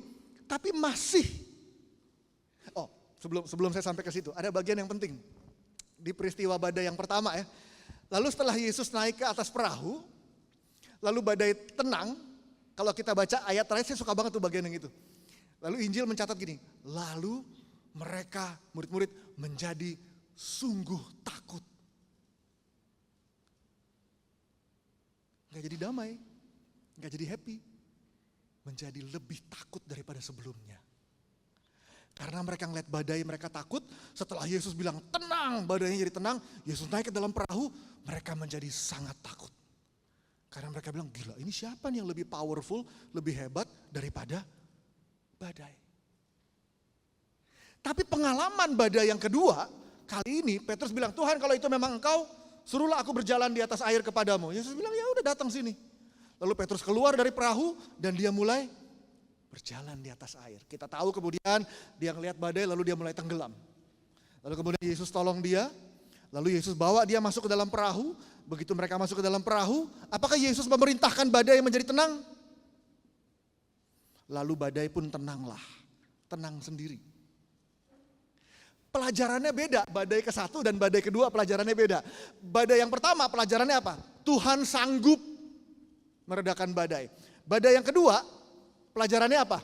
tapi masih. Oh, sebelum saya sampai ke situ, ada bagian yang penting. Di peristiwa badai yang pertama ya. Lalu setelah Yesus naik ke atas perahu, lalu badai tenang. Kalau kita baca ayat terakhir, saya suka banget tuh bagian yang itu. Lalu Injil mencatat gini, lalu mereka murid-murid menjadi sungguh takut. Gak jadi damai, gak jadi happy. Menjadi lebih takut daripada sebelumnya. Karena mereka ngeliat badai, mereka takut. Setelah Yesus bilang tenang, badainya jadi tenang. Yesus naik ke dalam perahu, mereka menjadi sangat takut. Karena mereka bilang, gila ini siapa nih yang lebih powerful, lebih hebat daripada badai. Tapi pengalaman badai yang kedua, kali ini Petrus bilang, Tuhan kalau itu memang engkau, suruhlah aku berjalan di atas air kepadamu. Yesus bilang, ya udah datang sini. Lalu Petrus keluar dari perahu dan dia mulai berjalan di atas air. Kita tahu kemudian dia ngelihat badai lalu dia mulai tenggelam. Lalu kemudian Yesus tolong dia, lalu Yesus bawa dia masuk ke dalam perahu. Begitu mereka masuk ke dalam perahu, apakah Yesus memerintahkan badai menjadi tenang? Lalu badai pun tenanglah, tenang sendiri. Pelajarannya beda, badai ke-1 dan badai kedua pelajarannya beda. Badai yang pertama pelajarannya apa? Tuhan sanggup meredakan badai. Badai yang kedua pelajarannya apa?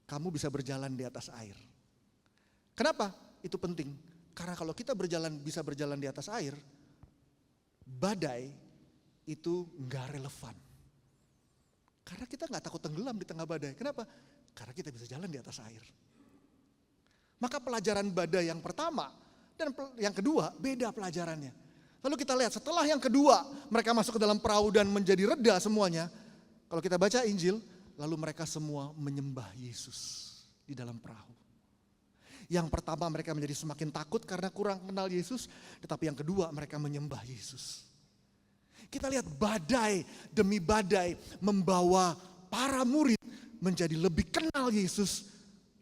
Kamu bisa berjalan di atas air. Kenapa? Itu penting. Karena kalau kita bisa berjalan di atas air, badai itu nggak relevan. Karena kita nggak takut tenggelam di tengah badai. Kenapa? Karena kita bisa jalan di atas air. Maka pelajaran badai yang pertama dan yang kedua beda pelajarannya. Lalu kita lihat setelah yang kedua mereka masuk ke dalam perahu dan menjadi reda semuanya. Kalau kita baca Injil, lalu mereka semua menyembah Yesus di dalam perahu. Yang pertama mereka menjadi semakin takut karena kurang kenal Yesus, tetapi yang kedua mereka menyembah Yesus. Kita lihat badai demi badai membawa para murid menjadi lebih kenal Yesus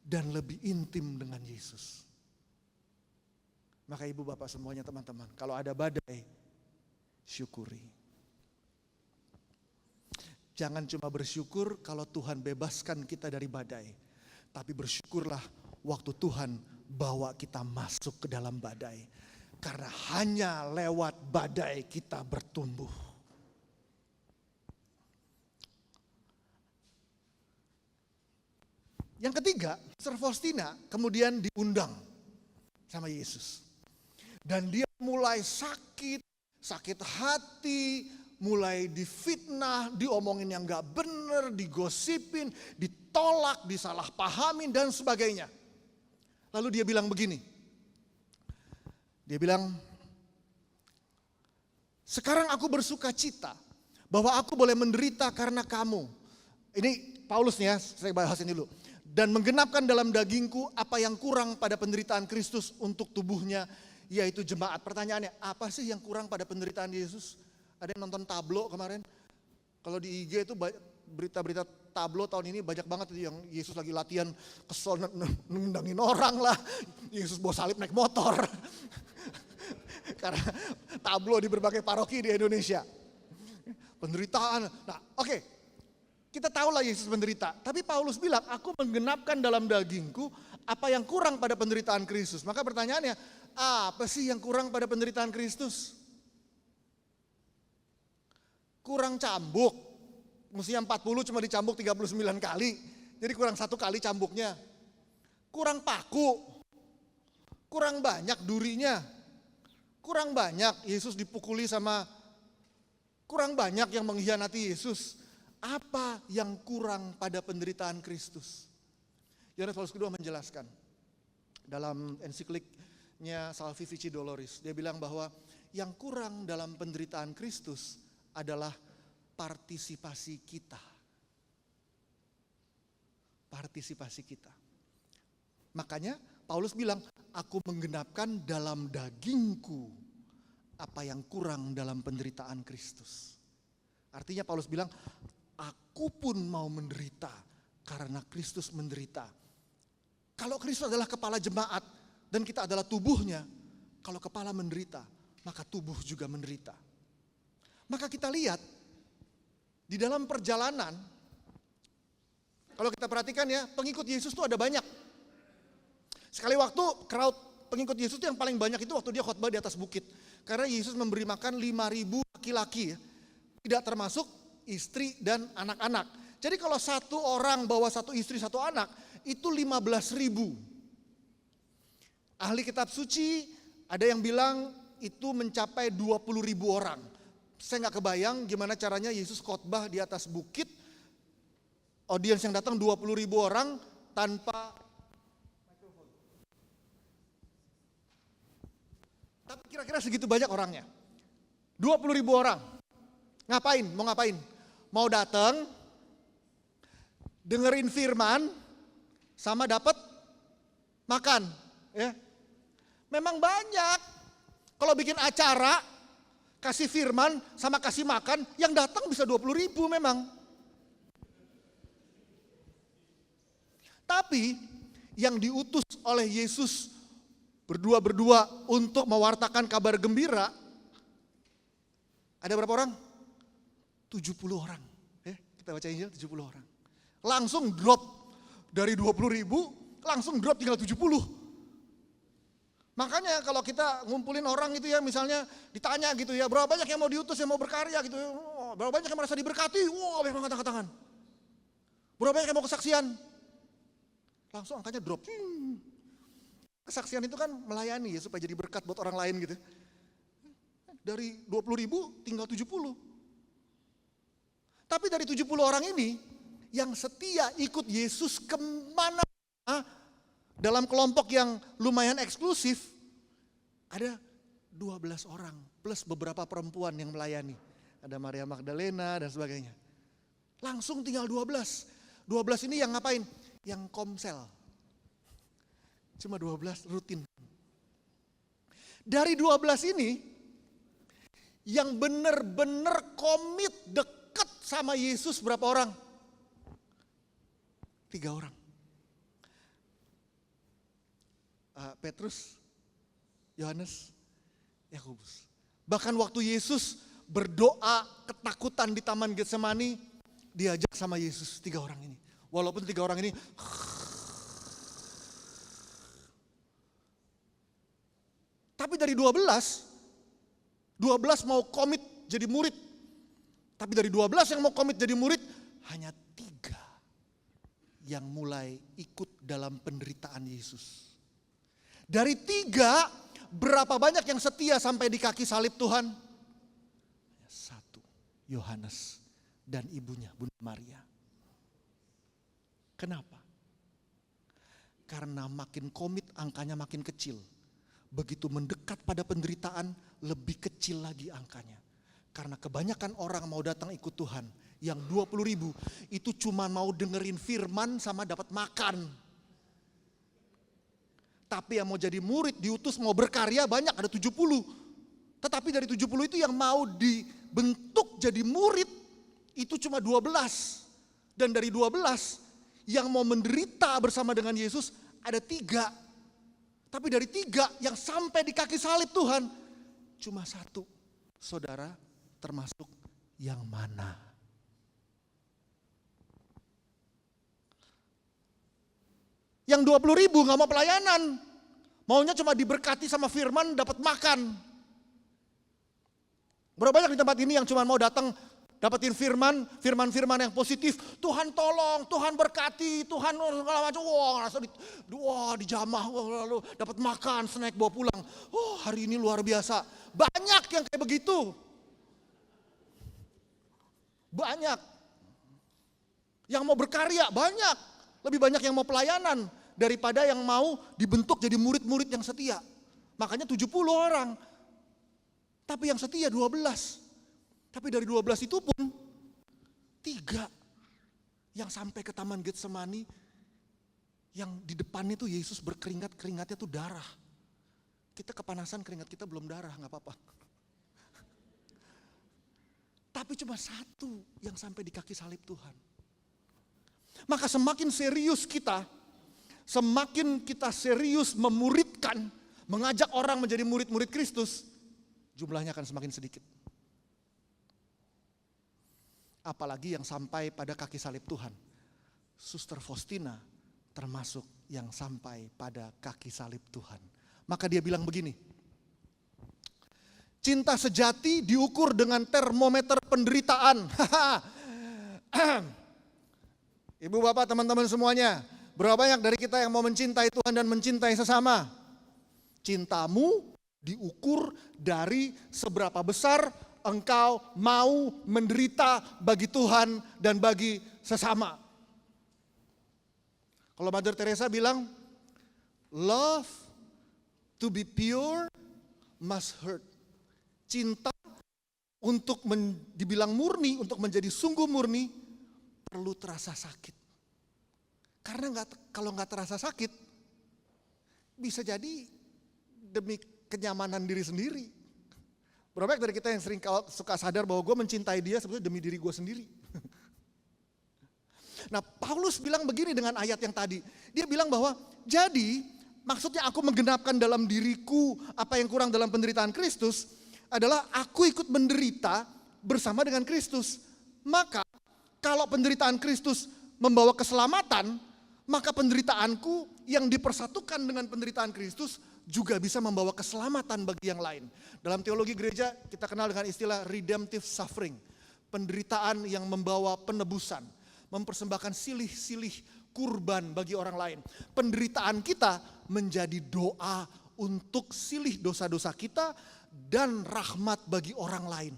dan lebih intim dengan Yesus. Maka ibu bapak semuanya teman-teman, kalau ada badai, syukuri. Jangan cuma bersyukur kalau Tuhan bebaskan kita dari badai, tapi bersyukurlah waktu Tuhan bawa kita masuk ke dalam badai. Karena hanya lewat badai kita bertumbuh. Yang ketiga, Sister Faustina kemudian diundang sama Yesus. Dan dia mulai sakit hati, mulai difitnah, diomongin yang gak bener, digosipin, ditolak, disalahpahamin dan sebagainya. Lalu dia bilang begini, dia bilang, sekarang aku bersuka cita bahwa aku boleh menderita karena kamu. Ini Paulus nih ya, saya bahasin dulu. Dan menggenapkan dalam dagingku apa yang kurang pada penderitaan Kristus untuk tubuhnya, yaitu jemaat. Pertanyaannya, apa sih yang kurang pada penderitaan Yesus? Ada yang nonton tablo kemarin? Kalau di IG itu berita-berita tablo tahun ini banyak banget yang Yesus lagi latihan kesel nendangin orang lah. Yesus bawa salib naik motor. Karena tablo di berbagai paroki di Indonesia. Penderitaan. Nah oke. Kita tahulah Yesus menderita, tapi Paulus bilang, aku menggenapkan dalam dagingku apa yang kurang pada penderitaan Kristus. Maka pertanyaannya, apa sih yang kurang pada penderitaan Kristus? Kurang cambuk, mestinya 40 cuma dicambuk 39 kali, jadi kurang 1 kali cambuknya. Kurang paku, kurang banyak durinya, kurang banyak Yesus dipukuli kurang banyak yang mengkhianati Yesus. Apa yang kurang pada penderitaan Kristus? Yohanes Paulus II menjelaskan dalam ensikliknya Salvi Vici Doloris. Dia bilang bahwa yang kurang dalam penderitaan Kristus adalah partisipasi kita. Partisipasi kita. Makanya Paulus bilang, aku menggenapkan dalam dagingku apa yang kurang dalam penderitaan Kristus. Artinya Paulus bilang, aku pun mau menderita karena Kristus menderita. Kalau Kristus adalah kepala jemaat dan kita adalah tubuhnya, kalau kepala menderita, maka tubuh juga menderita. Maka kita lihat di dalam perjalanan, kalau kita perhatikan ya, pengikut Yesus itu ada banyak. Sekali waktu crowd pengikut Yesus itu yang paling banyak itu waktu dia khotbah di atas bukit. Karena Yesus memberi makan 5.000 laki-laki, tidak termasuk istri dan anak-anak. Jadi kalau satu orang bawa satu istri, satu anak, itu 15.000. Ahli kitab suci ada yang bilang itu mencapai 20.000 orang. Saya nggak kebayang gimana caranya Yesus khotbah di atas bukit, audiens yang datang 20.000 orang tanpa mikrofon. Tapi kira-kira segitu banyak orangnya. 20.000 orang. Ngapain? Mau ngapain? Mau datang, dengerin firman, sama dapat makan. Ya. Memang banyak. Kalau bikin acara, kasih firman sama kasih makan, yang datang bisa 20.000 memang. Tapi yang diutus oleh Yesus berdua-berdua untuk mewartakan kabar gembira, ada berapa orang? 70 orang. Kita baca Injil 70 orang. Langsung drop dari 20.000, langsung drop tinggal 70. Makanya kalau kita ngumpulin orang itu ya, misalnya ditanya gitu ya, berapa banyak yang mau diutus, yang mau berkarya gitu ya, berapa banyak yang merasa diberkati, wah banyak banget angkat tangan. Berapa banyak yang mau kesaksian, langsung angkanya drop. Kesaksian itu kan melayani ya, supaya jadi berkat buat orang lain gitu. Dari 20.000 tinggal 70. Tapi dari 70 orang ini, yang setia ikut Yesus kemana dalam kelompok yang lumayan eksklusif, ada 12 orang plus beberapa perempuan yang melayani. Ada Maria Magdalena dan sebagainya. Langsung tinggal 12. 12 ini yang ngapain? Yang komsel. Cuma 12 rutin. Dari 12 ini, yang benar-benar komit dekat sama Yesus berapa orang? 3 orang. Petrus, Yohanes, Yakobus. Bahkan waktu Yesus berdoa ketakutan di Taman Getsemani, diajak sama Yesus 3 orang ini. Walaupun 3 orang ini tapi dari 12 mau komit jadi murid. Tapi dari 12 yang mau komit jadi murid, hanya 3 yang mulai ikut dalam penderitaan Yesus. Dari 3, berapa banyak yang setia sampai di kaki salib Tuhan? 1, Yohanes dan ibunya, Bunda Maria. Kenapa? Karena makin komit angkanya makin kecil. Begitu mendekat pada penderitaan, lebih kecil lagi angkanya. Karena kebanyakan orang mau datang ikut Tuhan, yang 20.000 itu cuma mau dengerin firman sama dapat makan. Tapi yang mau jadi murid, diutus mau berkarya banyak, ada 70. Tetapi dari 70 itu yang mau dibentuk jadi murid, itu cuma 12. Dan dari 12, yang mau menderita bersama dengan Yesus ada 3. Tapi dari 3 yang sampai di kaki salib Tuhan, cuma 1. Saudara, termasuk yang mana? Yang 20.000 gak mau pelayanan. Maunya cuma diberkati sama firman, dapat makan. Berapa banyak di tempat ini yang cuma mau datang dapetin firman yang positif. Tuhan tolong, Tuhan berkati, Tuhan segala macam. Wah, dijamah, lalu dapat makan, snack bawa pulang. Oh, hari ini luar biasa. Banyak yang kayak begitu. Banyak. Yang mau berkarya, banyak. Lebih banyak yang mau pelayanan daripada yang mau dibentuk jadi murid-murid yang setia. Makanya 70 orang. Tapi yang setia 12. Tapi dari 12 itu pun 3 yang sampai ke Taman Getsemani, yang di depan itu Yesus berkeringat, keringatnya itu darah. Kita kepanasan, keringat kita belum darah, gak apa-apa. Tapi cuma 1 yang sampai di kaki salib Tuhan. Maka semakin serius kita, semakin kita serius memuridkan, mengajak orang menjadi murid-murid Kristus, jumlahnya akan semakin sedikit. Apalagi yang sampai pada kaki salib Tuhan. Suster Faustina termasuk yang sampai pada kaki salib Tuhan. Maka dia bilang begini, cinta sejati diukur dengan termometer penderitaan. Ibu bapak teman-teman semuanya, berapa banyak dari kita yang mau mencintai Tuhan dan mencintai sesama? Cintamu diukur dari seberapa besar engkau mau menderita bagi Tuhan dan bagi sesama. Kalau Mother Teresa bilang, love to be pure must hurt. Cinta untuk dibilang murni, untuk menjadi sungguh murni, perlu terasa sakit. Karena kalau nggak terasa sakit, bisa jadi demi kenyamanan diri sendiri. Berapa banyak dari kita yang sering suka sadar bahwa gue mencintai dia sebetulnya demi diri gue sendiri. Nah, Paulus bilang begini dengan ayat yang tadi. Dia bilang bahwa jadi maksudnya aku menggenapkan dalam diriku apa yang kurang dalam penderitaan Kristus adalah aku ikut menderita bersama dengan Kristus. Maka kalau penderitaan Kristus membawa keselamatan, maka penderitaanku yang dipersatukan dengan penderitaan Kristus juga bisa membawa keselamatan bagi yang lain. Dalam teologi gereja kita kenal dengan istilah redemptive suffering. Penderitaan yang membawa penebusan, mempersembahkan silih-silih kurban bagi orang lain. Penderitaan kita menjadi doa untuk silih dosa-dosa kita dan rahmat bagi orang lain.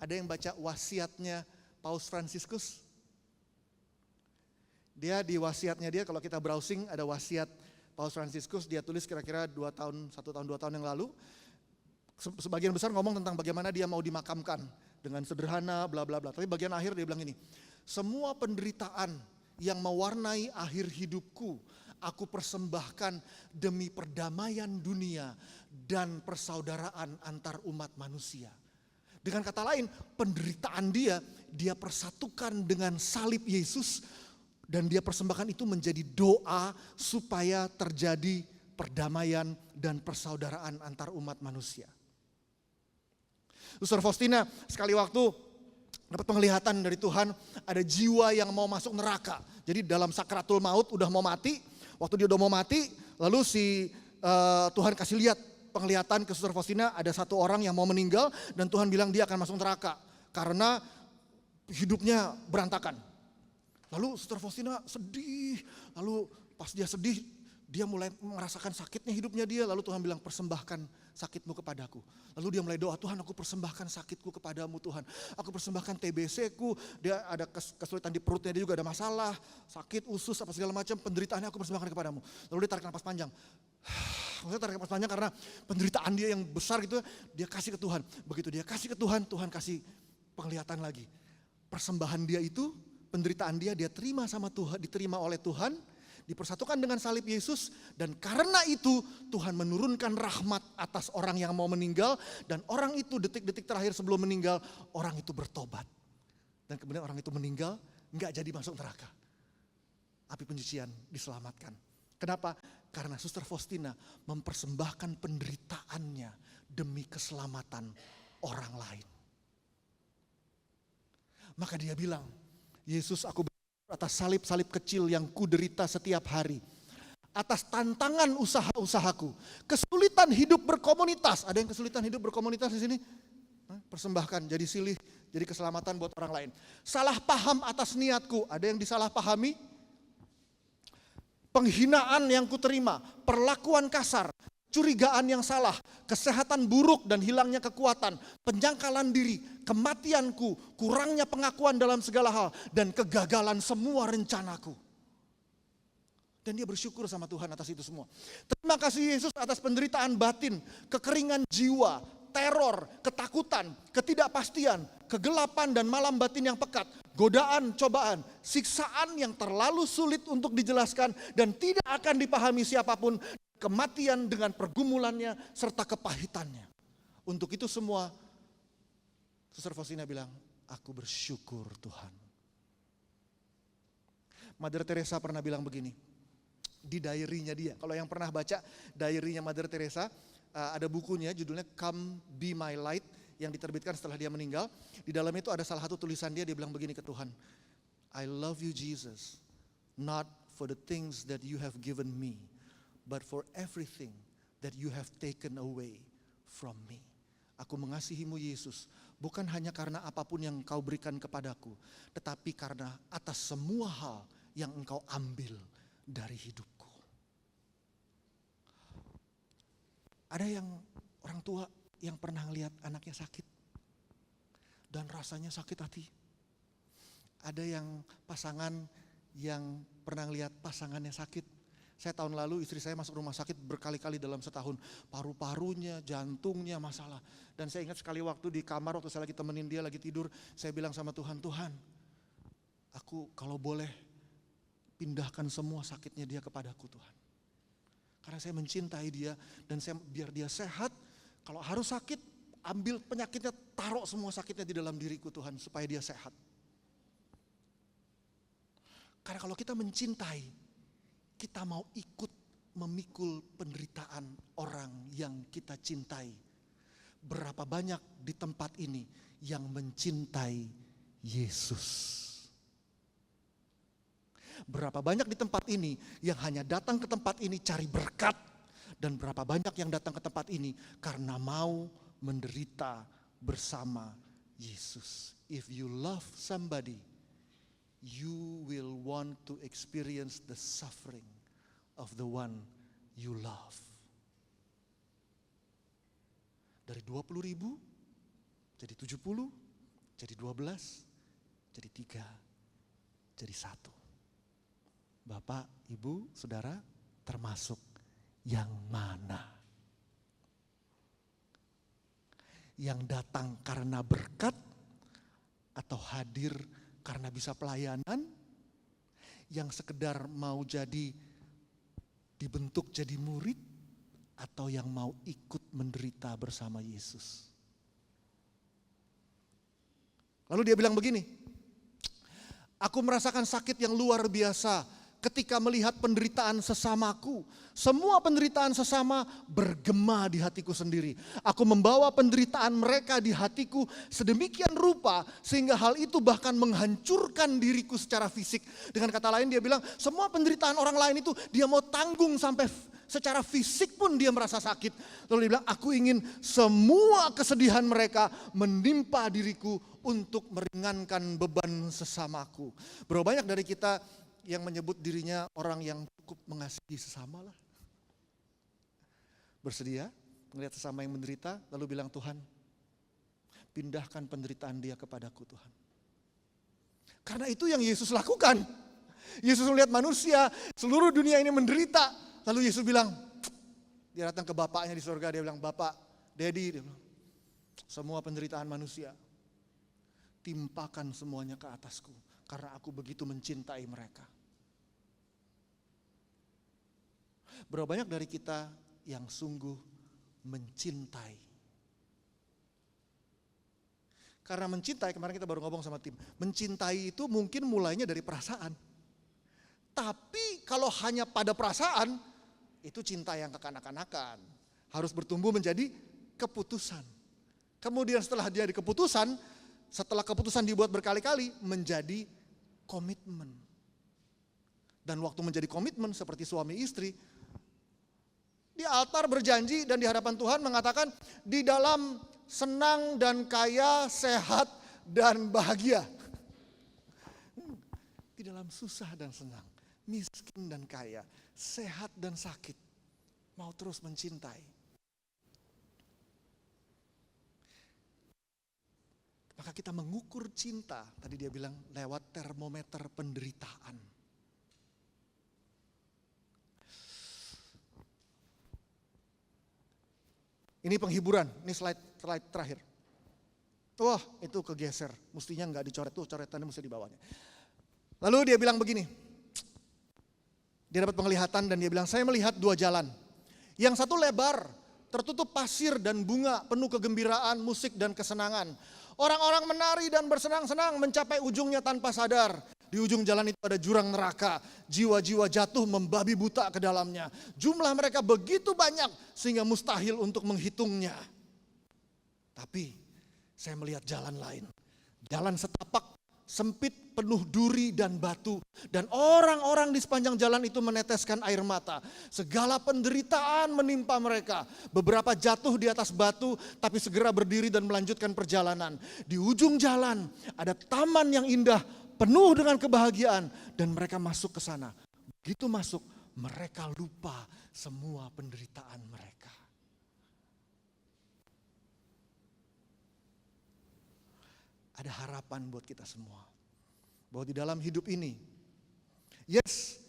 Ada yang baca wasiatnya Paus Fransiskus? Dia di wasiatnya dia, kalau kita browsing ada wasiat Paus Fransiskus, dia tulis kira-kira 2 tahun yang lalu. Sebagian besar ngomong tentang bagaimana dia mau dimakamkan dengan sederhana, bla bla bla. Tapi bagian akhir dia bilang ini, semua penderitaan yang mewarnai akhir hidupku, aku persembahkan demi perdamaian dunia dan persaudaraan antar umat manusia. Dengan kata lain, penderitaan dia persatukan dengan salib Yesus, dan dia persembahkan itu menjadi doa supaya terjadi perdamaian dan persaudaraan antar umat manusia. Suster Faustina sekali waktu dapat penglihatan dari Tuhan, ada jiwa yang mau masuk neraka. Jadi dalam sakratul maut udah mau mati, waktu dia udah mau mati, lalu Tuhan kasih lihat penglihatan ke Suster Faustina, ada satu orang yang mau meninggal dan Tuhan bilang dia akan masuk neraka karena hidupnya berantakan. Lalu Suster Faustina sedih, lalu pas dia sedih dia mulai merasakan sakitnya hidupnya dia, lalu Tuhan bilang persembahkan sakitmu kepadaku. Lalu dia mulai doa, Tuhan aku persembahkan sakitku kepadamu Tuhan. Aku persembahkan TBC-ku, dia ada kesulitan di perutnya, dia juga ada masalah, sakit, usus, apa segala macam, penderitaannya aku persembahkan kepadamu. Lalu dia tarik nafas panjang. Maksudnya tarik nafas panjang karena penderitaan dia yang besar gitu, dia kasih ke Tuhan. Begitu dia kasih ke Tuhan, Tuhan kasih penglihatan lagi. Persembahan dia itu, penderitaan dia terima sama Tuhan, diterima oleh Tuhan, dipersatukan dengan salib Yesus, dan karena itu Tuhan menurunkan rahmat atas orang yang mau meninggal, dan orang itu detik-detik terakhir sebelum meninggal, orang itu bertobat. Dan kemudian orang itu meninggal, nggak jadi masuk neraka. Api penyucian diselamatkan. Kenapa? Karena Suster Faustina mempersembahkan penderitaannya demi keselamatan orang lain. Maka dia bilang, Yesus aku atas salib-salib kecil yang kuderita setiap hari. Atas tantangan usaha-usahaku. Kesulitan hidup berkomunitas. Ada yang kesulitan hidup berkomunitas di sini? Persembahkan jadi silih, jadi keselamatan buat orang lain. Salah paham atas niatku. Ada yang disalahpahami? Penghinaan yang kuterima, perlakuan kasar, curigaan yang salah, kesehatan buruk dan hilangnya kekuatan, penyangkalan diri, kematianku, kurangnya pengakuan dalam segala hal, dan kegagalan semua rencanaku. Dan dia bersyukur sama Tuhan atas itu semua. Terima kasih Yesus atas penderitaan batin, kekeringan jiwa, teror, ketakutan, ketidakpastian, kegelapan dan malam batin yang pekat, godaan, cobaan, siksaan yang terlalu sulit untuk dijelaskan dan tidak akan dipahami siapapun, kematian dengan pergumulannya serta kepahitannya. Untuk itu semua, Suster Faustina bilang, aku bersyukur Tuhan. Mother Teresa pernah bilang begini, di diary-nya dia. Kalau yang pernah baca diary-nya Mother Teresa, ada bukunya judulnya Come Be My Light yang diterbitkan setelah dia meninggal. Di dalam itu ada salah satu tulisan dia bilang begini ke Tuhan, I love you Jesus, not for the things that you have given me, but for everything that you have taken away from me. Aku mengasihimu Yesus, bukan hanya karena apapun yang engkau berikan kepadaku, tetapi karena atas semua hal yang engkau ambil dari hidupku. Ada yang orang tua yang pernah ngelihat anaknya sakit dan rasanya sakit hati. Ada yang pasangan yang pernah ngelihat pasangannya sakit. Saya tahun lalu istri saya masuk rumah sakit berkali-kali dalam setahun. Paru-parunya, jantungnya masalah. Dan saya ingat sekali waktu di kamar waktu saya lagi temenin dia lagi tidur. Saya bilang sama Tuhan, Tuhan aku kalau boleh pindahkan semua sakitnya dia kepadaku Tuhan. Karena saya mencintai dia dan saya biar dia sehat. Kalau harus sakit, ambil penyakitnya, taruh semua sakitnya di dalam diriku Tuhan supaya dia sehat. Karena kalau kita mencintai, kita mau ikut memikul penderitaan orang yang kita cintai. Berapa banyak di tempat ini yang mencintai Yesus. Berapa banyak di tempat ini yang hanya datang ke tempat ini cari berkat. Dan berapa banyak yang datang ke tempat ini karena mau menderita bersama Yesus. If you love somebody, you will want to experience the suffering of the one you love. Dari 20.000 jadi 70, jadi 12, jadi 3, jadi 1. Bapak, Ibu, Saudara, termasuk yang mana? Yang datang karena berkat atau hadir karena bisa pelayanan? Yang sekedar mau dibentuk jadi murid, atau yang mau ikut menderita bersama Yesus? Lalu dia bilang begini, aku merasakan sakit yang luar biasa ketika melihat penderitaan sesamaku. Semua penderitaan sesama bergema di hatiku sendiri. Aku membawa penderitaan mereka di hatiku sedemikian rupa sehingga hal itu bahkan menghancurkan diriku secara fisik. Dengan kata lain dia bilang, semua penderitaan orang lain itu dia mau tanggung sampai secara fisik pun dia merasa sakit. Lalu dia bilang, aku ingin semua kesedihan mereka menimpa diriku untuk meringankan beban sesamaku. Berapa banyak dari kita yang menyebut dirinya orang yang cukup mengasihi sesama lah. Bersedia melihat sesama yang menderita, lalu bilang, Tuhan, pindahkan penderitaan dia kepadaku Tuhan. Karena itu yang Yesus lakukan. Yesus melihat manusia, seluruh dunia ini menderita. Lalu Yesus bilang, dia datang ke bapaknya di surga, dia bilang, Bapak, Daddy, dia bilang, semua penderitaan manusia, timpakan semuanya ke atasku. Karena aku begitu mencintai mereka. Berapa banyak dari kita yang sungguh mencintai? Karena mencintai, kemarin kita baru ngomong sama tim, mencintai itu mungkin mulainya dari perasaan. Tapi kalau hanya pada perasaan, itu cinta yang kekanak-kanakan. Harus bertumbuh menjadi keputusan. Kemudian setelah jadi keputusan, setelah keputusan dibuat berkali-kali, menjadi komitmen. Dan waktu menjadi komitmen seperti suami istri, di altar berjanji dan di hadapan Tuhan mengatakan, di dalam senang dan kaya, sehat dan bahagia. Di dalam susah dan senang, miskin dan kaya, sehat dan sakit, mau terus mencintai. Maka kita mengukur cinta, tadi dia bilang lewat termometer penderitaan. Ini penghiburan, ini slide terakhir. Wah, itu kegeser, mestinya nggak dicoret, tuh coretannya mesti di bawahnya. Lalu dia bilang begini, dia dapat penglihatan dan dia bilang, saya melihat dua jalan. Yang satu lebar, tertutup pasir dan bunga, penuh kegembiraan, musik dan kesenangan. Orang-orang menari dan bersenang-senang mencapai ujungnya tanpa sadar. Di ujung jalan itu ada jurang neraka, jiwa-jiwa jatuh membabi buta ke dalamnya. Jumlah mereka begitu banyak sehingga mustahil untuk menghitungnya. Tapi saya melihat jalan lain. Jalan setapak, sempit, penuh duri dan batu. Dan orang-orang di sepanjang jalan itu meneteskan air mata. Segala penderitaan menimpa mereka. Beberapa jatuh di atas batu, tapi segera berdiri dan melanjutkan perjalanan. Di ujung jalan ada taman yang indah, penuh dengan kebahagiaan. Dan mereka masuk ke sana. Begitu masuk, mereka lupa semua penderitaan mereka. Ada harapan buat kita semua. Bahwa di dalam hidup ini, yes,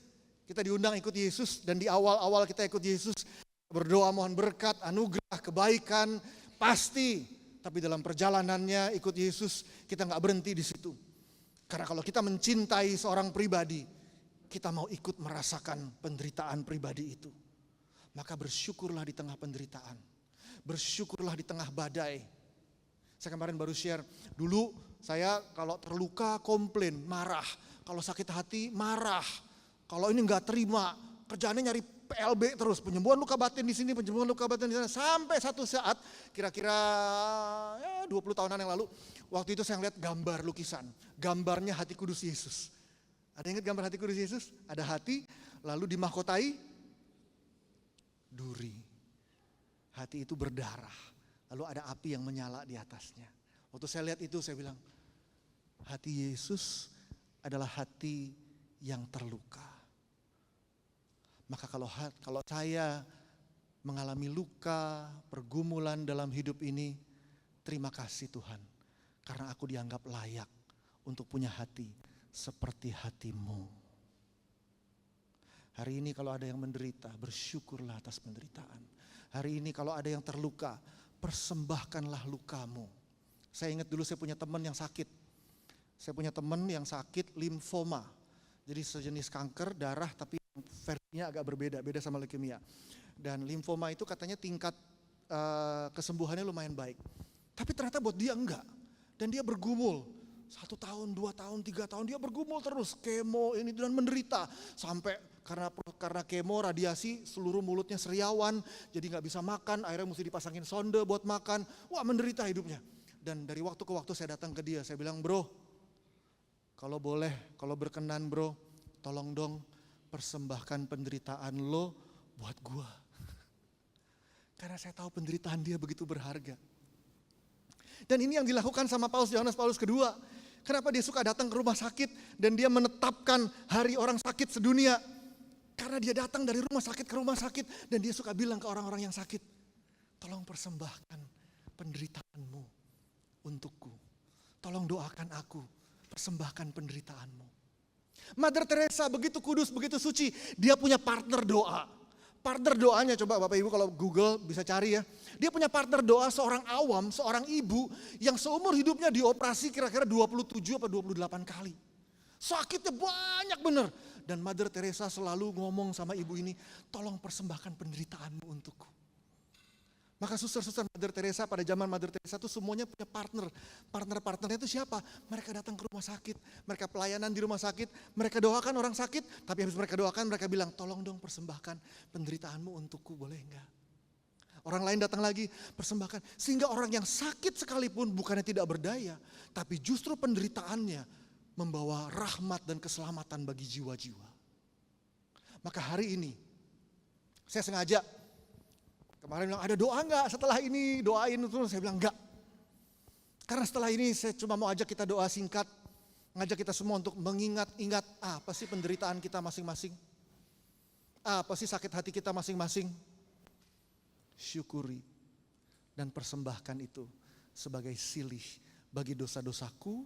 kita diundang ikut Yesus. Dan di awal-awal kita ikut Yesus, berdoa mohon berkat, anugerah, kebaikan, pasti. Tapi dalam perjalanannya ikut Yesus, kita gak berhenti di situ. Karena kalau kita mencintai seorang pribadi, kita mau ikut merasakan penderitaan pribadi itu. Maka bersyukurlah di tengah penderitaan. Bersyukurlah di tengah badai. Saya kemarin baru share, dulu saya kalau terluka komplain, marah. Kalau sakit hati marah. Kalau ini gak terima, kerjaannya nyari PLB terus. Penyembuhan luka batin di sini, penyembuhan luka batin di sana. Sampai satu saat, kira-kira 20 tahunan yang lalu, waktu itu saya lihat gambar lukisan. Gambarnya hati kudus Yesus. Ada yang ingat gambar hati kudus Yesus? Ada hati, lalu dimahkotai duri. Hati itu berdarah. Lalu ada api yang menyala di atasnya. Waktu saya lihat itu saya bilang, hati Yesus adalah hati yang terluka. Maka kalau saya mengalami luka, pergumulan dalam hidup ini, terima kasih Tuhan. Karena aku dianggap layak untuk punya hati seperti hatimu. Hari ini kalau ada yang menderita, bersyukurlah atas penderitaan. Hari ini kalau ada yang terluka, persembahkanlah lukamu. Saya ingat dulu saya punya teman yang sakit. Saya punya teman yang sakit limfoma. Jadi sejenis kanker darah tapi versinya agak berbeda, beda sama leukemia. Dan limfoma itu katanya tingkat kesembuhannya lumayan baik. Tapi ternyata buat dia enggak. Dan dia bergumul. 1 tahun, 2 tahun, 3 tahun dia bergumul terus. Kemo ini dan menderita. Sampai karena kemo radiasi seluruh mulutnya seriawan. Jadi gak bisa makan, akhirnya mesti dipasangin sonde buat makan. Wah menderita hidupnya. Dan dari waktu ke waktu saya datang ke dia, saya bilang, bro, kalau boleh, kalau berkenan bro, tolong dong persembahkan penderitaan lo buat gua. Karena saya tahu penderitaan dia begitu berharga. Dan ini yang dilakukan sama Yohanes Paulus kedua. Kenapa dia suka datang ke rumah sakit dan dia menetapkan hari orang sakit sedunia? Karena dia datang dari rumah sakit ke rumah sakit dan dia suka bilang ke orang-orang yang sakit, tolong persembahkan penderitaanmu untukku. Tolong doakan aku, persembahkan penderitaanmu. Mother Teresa begitu kudus, begitu suci, dia punya partner doa. Partner doanya, coba Bapak Ibu kalau Google bisa cari ya. Dia punya partner doa seorang awam, seorang ibu yang seumur hidupnya dioperasi kira-kira 27 atau 28 kali. Sakitnya banyak bener. Dan Mother Teresa selalu ngomong sama ibu ini, tolong persembahkan penderitaanmu untukku. Maka suster-suster Mother Teresa pada zaman Mother Teresa itu semuanya punya partner. Partner-partnernya itu siapa? Mereka datang ke rumah sakit, mereka pelayanan di rumah sakit, mereka doakan orang sakit, tapi habis mereka doakan mereka bilang, tolong dong persembahkan penderitaanmu untukku, boleh enggak? Orang lain datang lagi, persembahkan. Sehingga orang yang sakit sekalipun bukannya tidak berdaya, tapi justru penderitaannya membawa rahmat dan keselamatan bagi jiwa-jiwa. Maka hari ini, saya sengaja kemarin bilang, ada doa enggak setelah ini, doain itu. Saya bilang enggak. Karena setelah ini saya cuma mau ajak kita doa singkat. Ngajak kita semua untuk mengingat-ingat apa sih penderitaan kita masing-masing. Apa sih sakit hati kita masing-masing. Syukuri dan persembahkan itu sebagai silih bagi dosa-dosaku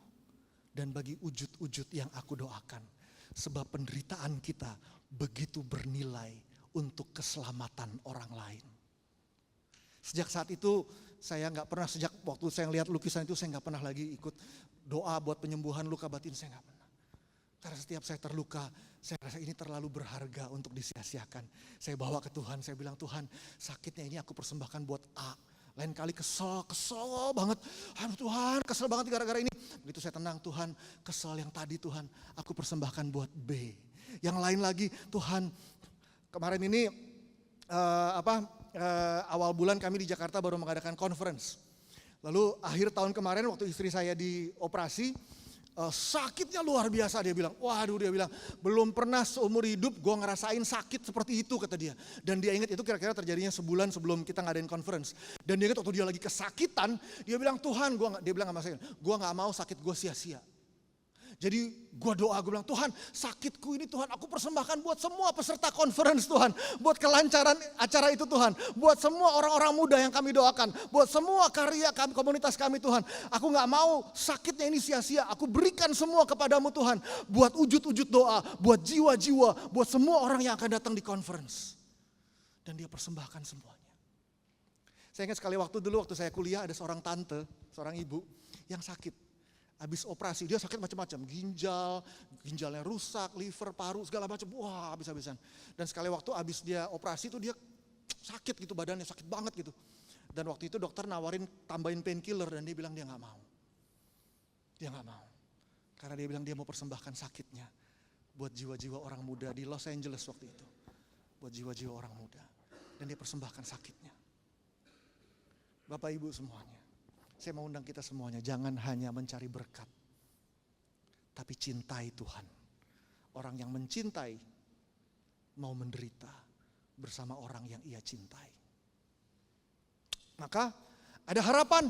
dan bagi wujud-wujud yang aku doakan. Sebab penderitaan kita begitu bernilai untuk keselamatan orang lain. Sejak saat itu saya nggak pernah, sejak waktu saya lihat lukisan itu saya nggak pernah lagi ikut doa buat penyembuhan luka batin, saya nggak pernah. Karena setiap saya terluka, saya rasa ini terlalu berharga untuk disia-siakan. Saya bawa ke Tuhan, saya bilang, Tuhan sakitnya ini aku persembahkan buat A. Lain kali kesel banget. Aduh Tuhan, kesel banget gara-gara ini. Begitu saya tenang, Tuhan kesel yang tadi Tuhan, aku persembahkan buat B. Yang lain lagi, Tuhan kemarin ini awal bulan kami di Jakarta baru mengadakan conference. Lalu akhir tahun kemarin waktu istri saya dioperasi, sakitnya luar biasa dia bilang. Waduh dia bilang, belum pernah seumur hidup gue ngerasain sakit seperti itu kata dia. Dan dia ingat itu kira-kira terjadinya sebulan sebelum kita ngadain conference. Dan dia ingat waktu dia lagi kesakitan, dia bilang Tuhan, dia bilang sama saya, gue gak mau sakit gue sia-sia. Jadi gue doa, gue bilang Tuhan sakitku ini Tuhan aku persembahkan buat semua peserta conference Tuhan. Buat kelancaran acara itu Tuhan. Buat semua orang-orang muda yang kami doakan. Buat semua karya kami, komunitas kami Tuhan. Aku gak mau sakitnya ini sia-sia. Aku berikan semua kepadamu Tuhan. Buat wujud-wujud doa, buat jiwa-jiwa, buat semua orang yang akan datang di conference. Dan dia persembahkan semuanya. Saya ingat sekali waktu saya kuliah ada seorang tante, seorang ibu yang sakit. Habis operasi, dia sakit macam-macam, ginjalnya rusak, liver, paru, segala macam, wah habis-habisan. Dan sekali waktu habis dia operasi itu dia sakit gitu, badannya sakit banget gitu. Dan waktu itu dokter nawarin tambahin painkiller dan dia bilang dia gak mau. Dia gak mau, karena dia bilang dia mau persembahkan sakitnya buat jiwa-jiwa orang muda di Los Angeles waktu itu. Buat jiwa-jiwa orang muda, dan dia persembahkan sakitnya. Bapak Ibu semuanya. Saya mau undang kita semuanya, jangan hanya mencari berkat, tapi cintai Tuhan. Orang yang mencintai mau menderita bersama orang yang ia cintai. Maka ada harapan.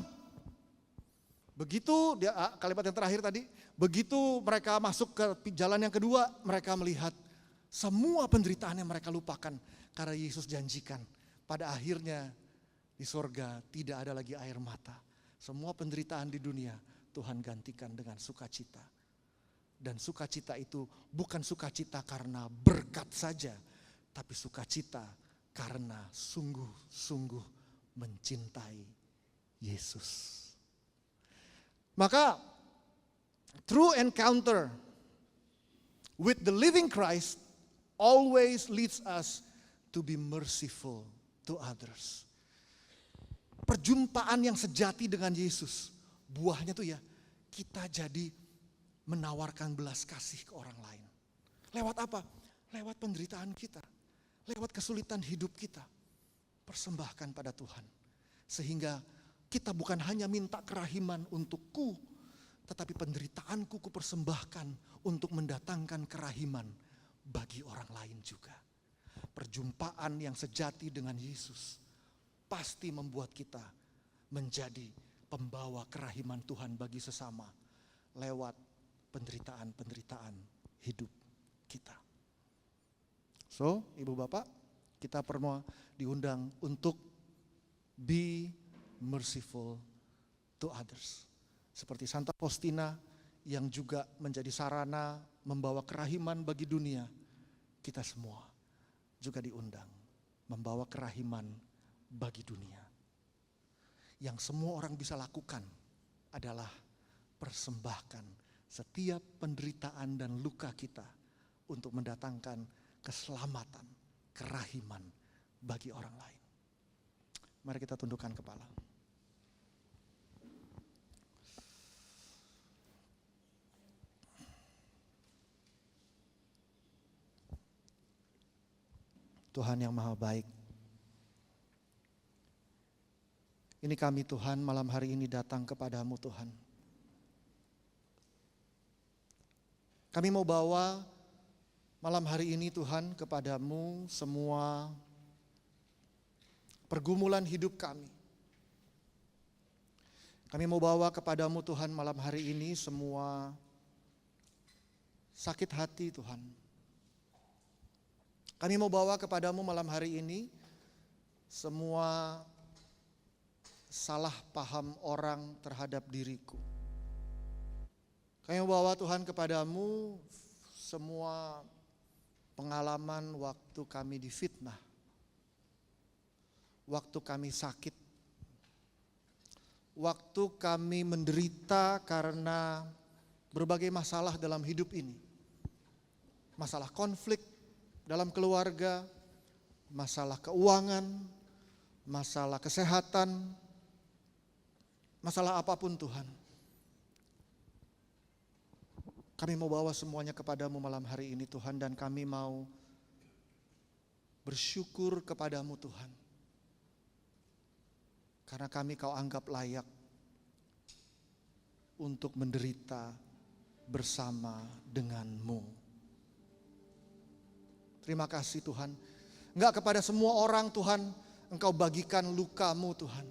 Begitu kalimat yang terakhir tadi, begitu mereka masuk ke jalan yang kedua, mereka melihat semua penderitaan yang mereka lupakan karena Yesus janjikan pada akhirnya di sorga tidak ada lagi air mata. Semua penderitaan di dunia Tuhan gantikan dengan sukacita. Dan sukacita itu bukan sukacita karena berkat saja, tapi sukacita karena sungguh-sungguh mencintai Yesus. Maka true encounter with the living Christ always leads us to be merciful to others. Perjumpaan yang sejati dengan Yesus, buahnya tuh ya, kita jadi menawarkan belas kasih ke orang lain. Lewat apa? Lewat penderitaan kita, lewat kesulitan hidup kita. Persembahkan pada Tuhan. Sehingga kita bukan hanya minta kerahiman untukku, tetapi penderitaanku kupersembahkan untuk mendatangkan kerahiman bagi orang lain juga. Perjumpaan yang sejati dengan Yesus pasti membuat kita menjadi pembawa kerahiman Tuhan bagi sesama lewat penderitaan-penderitaan hidup kita. So, Ibu Bapak, kita perlu diundang untuk be merciful to others. Seperti Santa Faustina yang juga menjadi sarana membawa kerahiman bagi dunia, kita semua juga diundang membawa kerahiman bagi dunia. Yang semua orang bisa lakukan adalah persembahkan setiap penderitaan dan luka kita untuk mendatangkan keselamatan, kerahiman bagi orang lain. Mari kita tundukkan kepala. Tuhan yang Maha Baik, ini kami Tuhan malam hari ini datang kepadamu Tuhan. Kami mau bawa malam hari ini Tuhan kepadamu semua pergumulan hidup kami. Kami mau bawa kepadamu Tuhan malam hari ini semua sakit hati Tuhan. Kami mau bawa kepadamu malam hari ini semua salah paham orang terhadap diriku. Kami mau bawa Tuhan kepadamu semua pengalaman waktu kami difitnah, waktu kami sakit, waktu kami menderita karena berbagai masalah dalam hidup ini. Masalah konflik dalam keluarga, masalah keuangan, masalah kesehatan, masalah apapun Tuhan. Kami mau bawa semuanya kepadamu malam hari ini Tuhan, dan kami mau bersyukur kepadamu Tuhan. Karena kami kau anggap layak untuk menderita bersama denganmu. Terima kasih Tuhan. Enggak kepada semua orang Tuhan Engkau bagikan lukamu Tuhan.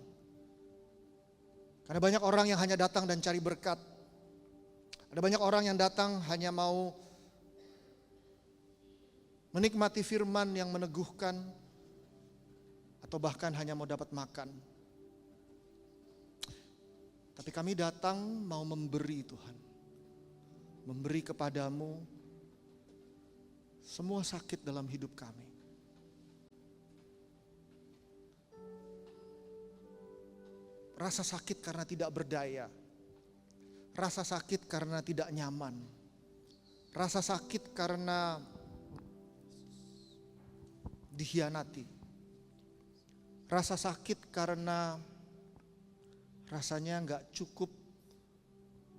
Karena banyak orang yang hanya datang dan cari berkat. Ada banyak orang yang datang hanya mau menikmati firman yang meneguhkan, atau bahkan hanya mau dapat makan. Tapi kami datang mau memberi Tuhan. Memberi kepadamu semua sakit dalam hidup kami. Rasa sakit karena tidak berdaya. Rasa sakit karena tidak nyaman. Rasa sakit karena dikhianati. Rasa sakit karena rasanya gak cukup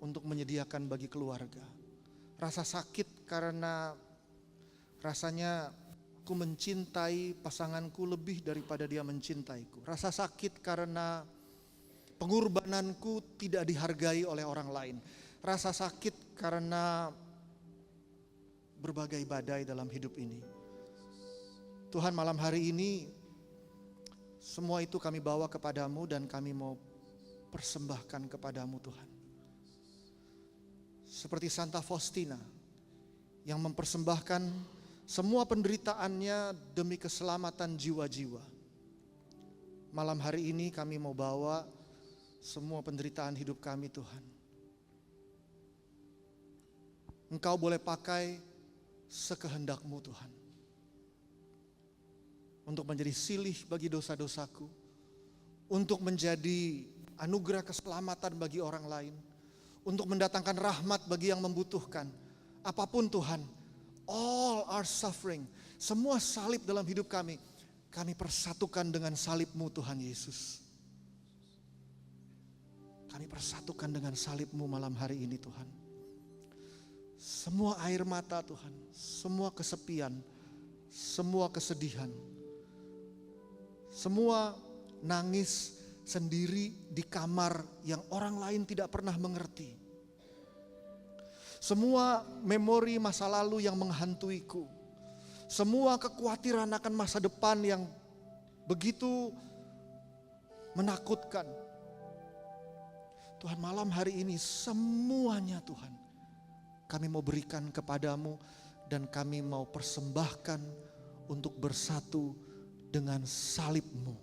untuk menyediakan bagi keluarga. Rasa sakit karena rasanya ku mencintai pasanganku lebih daripada dia mencintaiku. Rasa sakit karena pengorbananku tidak dihargai oleh orang lain. Rasa sakit karena berbagai badai dalam hidup ini. Tuhan, malam hari ini semua itu kami bawa kepadamu dan kami mau persembahkan kepadamu Tuhan. Seperti Santa Faustina yang mempersembahkan semua penderitaannya demi keselamatan jiwa-jiwa. Malam hari ini kami mau bawa semua penderitaan hidup kami Tuhan. Engkau boleh pakai sekehendak-Mu Tuhan. Untuk menjadi silih bagi dosa-dosaku. Untuk menjadi anugerah keselamatan bagi orang lain. Untuk mendatangkan rahmat bagi yang membutuhkan. Apapun Tuhan, all our suffering, semua salib dalam hidup kami persatukan dengan salib-Mu Tuhan Yesus. Kami persatukan dengan salib-Mu malam hari ini Tuhan. Semua air mata Tuhan, semua kesepian, semua kesedihan, semua nangis sendiri di kamar yang orang lain tidak pernah mengerti. Semua memori masa lalu yang menghantuiku. Semua kekhawatiran akan masa depan yang begitu menakutkan. Tuhan, malam hari ini semuanya Tuhan kami mau berikan kepadamu dan kami mau persembahkan untuk bersatu dengan salib-Mu.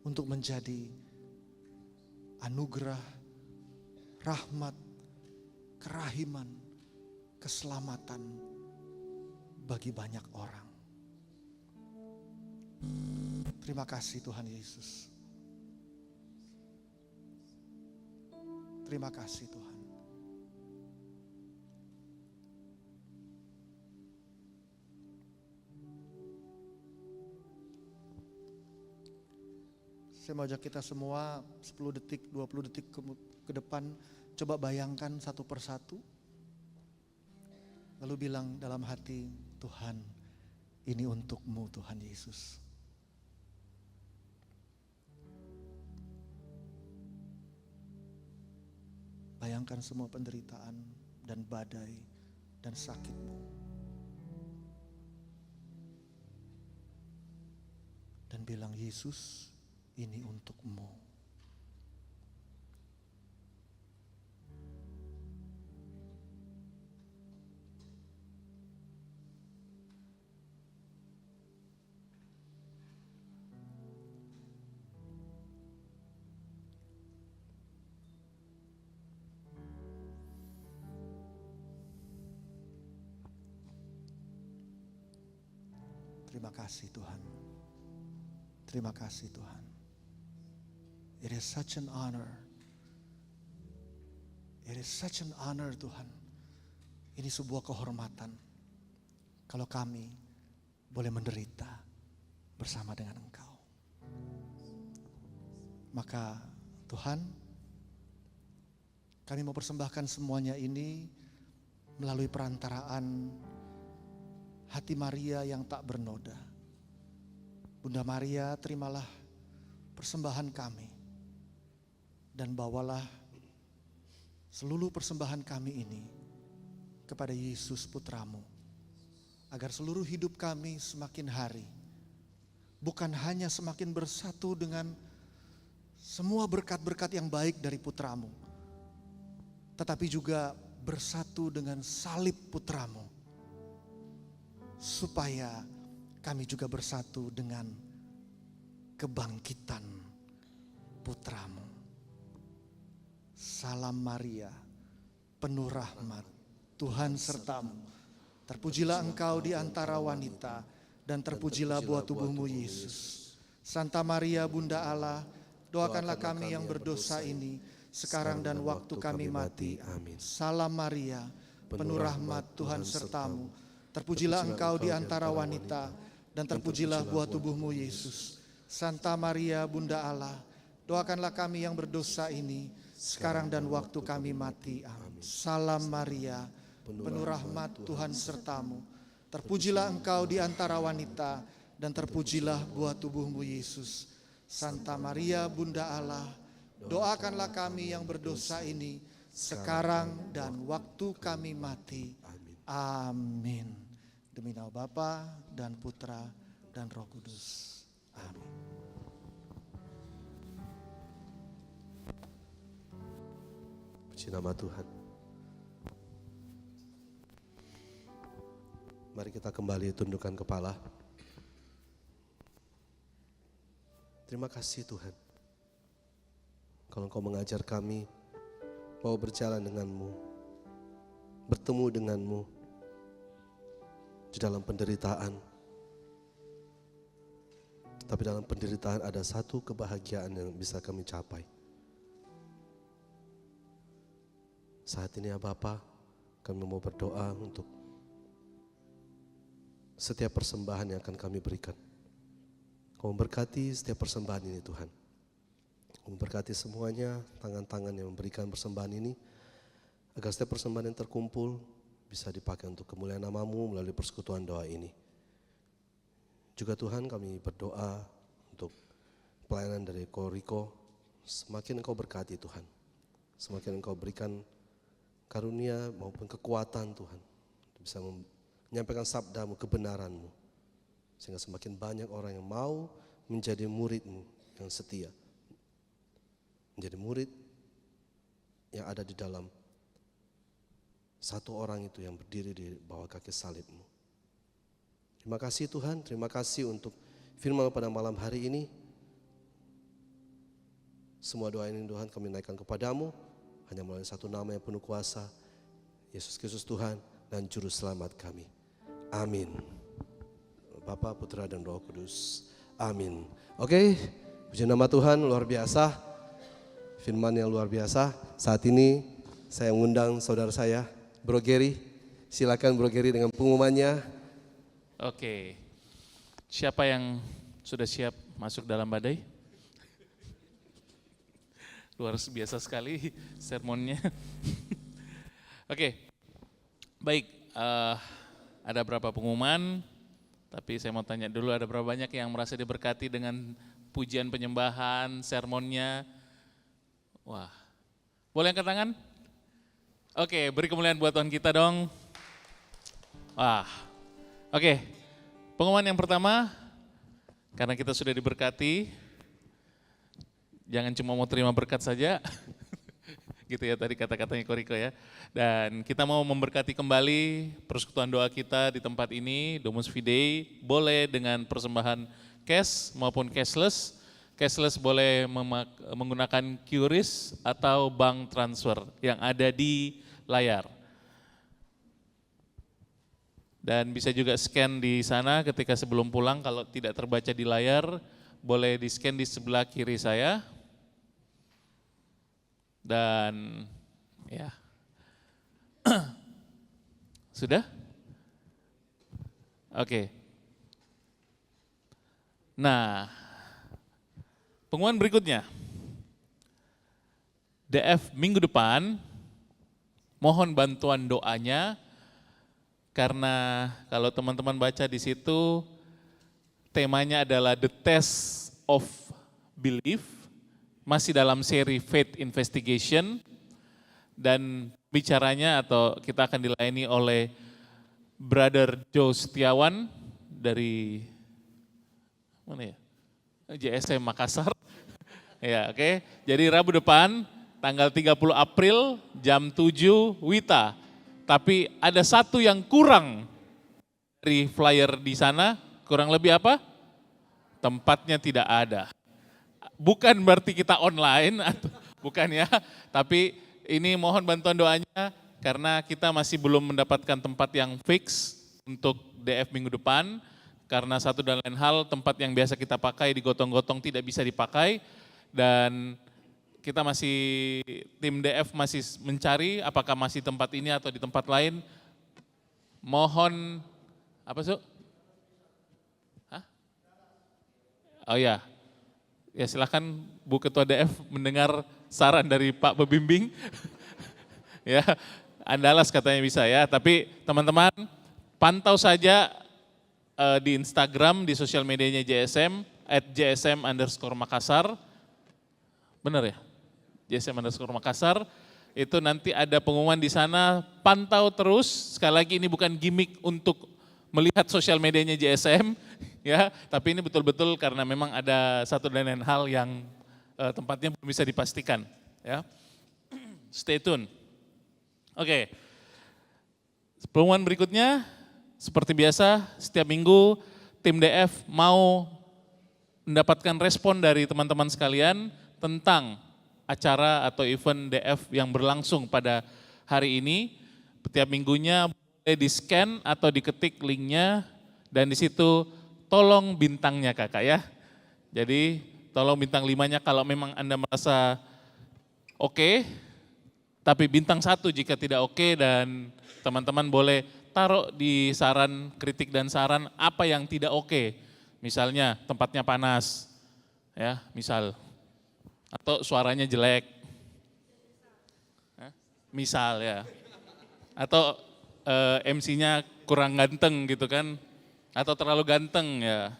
Untuk menjadi anugerah, rahmat, kerahiman, keselamatan bagi banyak orang. Terima kasih Tuhan Yesus. Terima kasih Tuhan. Saya mau ajak kita semua 10 detik, 20 detik ke depan, coba bayangkan satu persatu. Lalu bilang dalam hati, Tuhan, ini untuk-Mu Tuhan Yesus. Bayangkan semua penderitaan dan badai dan sakit-Mu. Dan bilang, Yesus, ini untuk-Mu. Terima kasih Tuhan. Terima kasih Tuhan. It is such an honor. It is such an honor Tuhan. Ini sebuah kehormatan kalau kami boleh menderita bersama dengan Engkau. Maka Tuhan, kami mau persembahkan semuanya ini melalui perantaraan hati Maria yang tak bernoda. Bunda Maria, terimalah persembahan kami dan bawalah seluruh persembahan kami ini kepada Yesus Putramu, agar seluruh hidup kami semakin hari bukan hanya semakin bersatu dengan semua berkat-berkat yang baik dari Putramu, tetapi juga bersatu dengan salib Putramu, supaya kami juga bersatu dengan kebangkitan Putramu. Salam Maria, penuh rahmat, Tuhan sertamu. Terpujilah engkau di antara wanita, dan terpujilah buah tubuhmu Yesus. Santa Maria Bunda Allah, doakanlah kami yang berdosa ini, sekarang dan waktu kami mati. Amin. Salam Maria, penuh rahmat, Tuhan sertamu. Terpujilah engkau di antara wanita, dan terpujilah buah tubuhmu Yesus. Santa Maria Bunda Allah, doakanlah kami yang berdosa ini, sekarang dan waktu kami mati. Amin. Salam Maria, penuh rahmat, Tuhan sertamu. Terpujilah engkau di antara wanita, dan terpujilah buah tubuhmu Yesus. Santa Maria Bunda Allah, doakanlah kami yang berdosa ini, sekarang dan waktu kami mati. Amin. Demi nama Bapa dan Putra dan Roh Kudus. Amin. Puji nama Tuhan. Mari kita kembali tundukkan kepala. Terima kasih Tuhan. Kalau Engkau mengajar kami mau berjalan denganmu, bertemu denganmu di dalam penderitaan. Tapi dalam penderitaan ada satu kebahagiaan yang bisa kami capai. Saat ini ya Bapa, kami mau berdoa untuk setiap persembahan yang akan kami berikan. Kau memberkati setiap persembahan ini Tuhan. Kau memberkati semuanya, tangan-tangan yang memberikan persembahan ini, agar setiap persembahan yang terkumpul bisa dipakai untuk kemuliaan nama-Mu melalui persekutuan doa ini. Juga Tuhan kami berdoa untuk pelayanan dari Koriko, semakin Engkau berkati Tuhan. Semakin Engkau berikan karunia maupun kekuatan Tuhan. Bisa menyampaikan sabda-Mu, kebenaran-Mu. Sehingga semakin banyak orang yang mau menjadi murid-Mu yang setia. Menjadi murid yang ada di dalam satu orang itu yang berdiri di bawah kaki salib-Mu. Terima kasih Tuhan, terima kasih untuk firman pada malam hari ini. Semua doa ini Tuhan kami naikkan kepadamu, hanya melalui satu nama yang penuh kuasa, Yesus Kristus Tuhan dan Juru Selamat kami. Amin. Bapa, Putra dan Roh Kudus. Amin. Oke, puji nama Tuhan, luar biasa. Firman yang luar biasa. Saat ini saya mengundang saudara saya, Bro Gary. Silakan Bro Gary dengan pengumumannya. Oke, siapa yang sudah siap masuk dalam badai? Luar biasa sekali sermonnya. Oke, baik, ada berapa pengumuman, tapi saya mau tanya dulu, ada berapa banyak yang merasa diberkati dengan pujian penyembahan, sermonnya? Wah, boleh angkat tangan? Oke, beri kemuliaan buat Tuhan kita dong. Wah, oke, pengumuman yang pertama, karena kita sudah diberkati, jangan cuma mau terima berkat saja, gitu ya tadi kata-katanya Koriko ya. Dan kita mau memberkati kembali persekutuan doa kita di tempat ini, Domus Fidei, boleh dengan persembahan cash maupun cashless. Cashless boleh menggunakan QRIS atau bank transfer yang ada di layar. Dan bisa juga scan di sana ketika sebelum pulang, kalau tidak terbaca di layar, boleh di scan di sebelah kiri saya. Dan ya, sudah? Oke. Nah, pengumuman berikutnya. DF minggu depan, mohon bantuan doanya, karena kalau teman-teman baca di situ, temanya adalah The Test of Belief, masih dalam seri Faith Investigation, dan bicaranya atau kita akan dilayani oleh Brother Joe Setiawan dari mana ya? JSM Makassar. Ya, oke. Jadi Rabu depan tanggal 30 April jam 7 Wita. Tapi ada satu yang kurang dari flyer di sana, kurang lebih apa? Tempatnya tidak ada. Bukan berarti kita online, bukan ya, tapi ini mohon bantuan doanya karena kita masih belum mendapatkan tempat yang fix untuk DF minggu depan, karena satu dan lain hal tempat yang biasa kita pakai di gotong-gotong tidak bisa dipakai, dan kita masih, tim DF masih mencari apakah masih tempat ini atau di tempat lain. Mohon, apa Su? Hah? Oh ya. Ya silakan Bu Ketua DF mendengar saran dari Pak Bebimbing. Ya, andalas katanya bisa ya, tapi teman-teman pantau saja di Instagram, di sosial medianya JSM, @JSM_Makassar. Benar ya? JSM_Makassar, itu nanti ada pengumuman di sana, pantau terus, sekali lagi ini bukan gimmick untuk melihat sosial medianya JSM, ya, tapi ini betul-betul karena memang ada satu dan lain hal yang tempatnya belum bisa dipastikan, ya. Stay tune. Oke, pengumuman berikutnya, seperti biasa, setiap minggu tim DF mau mendapatkan respon dari teman-teman sekalian tentang acara atau event DF yang berlangsung pada hari ini. Setiap minggunya boleh di-scan atau diketik linknya, dan di situ tolong bintangnya kakak ya. Jadi tolong bintang 5-nya kalau memang Anda merasa oke, Tapi bintang 1 jika tidak oke, dan teman-teman boleh taruh di saran, kritik dan saran apa yang tidak oke. Misalnya tempatnya panas, ya misal. Atau suaranya jelek, misal ya. Atau MC-nya kurang ganteng gitu kan. Atau terlalu ganteng ya,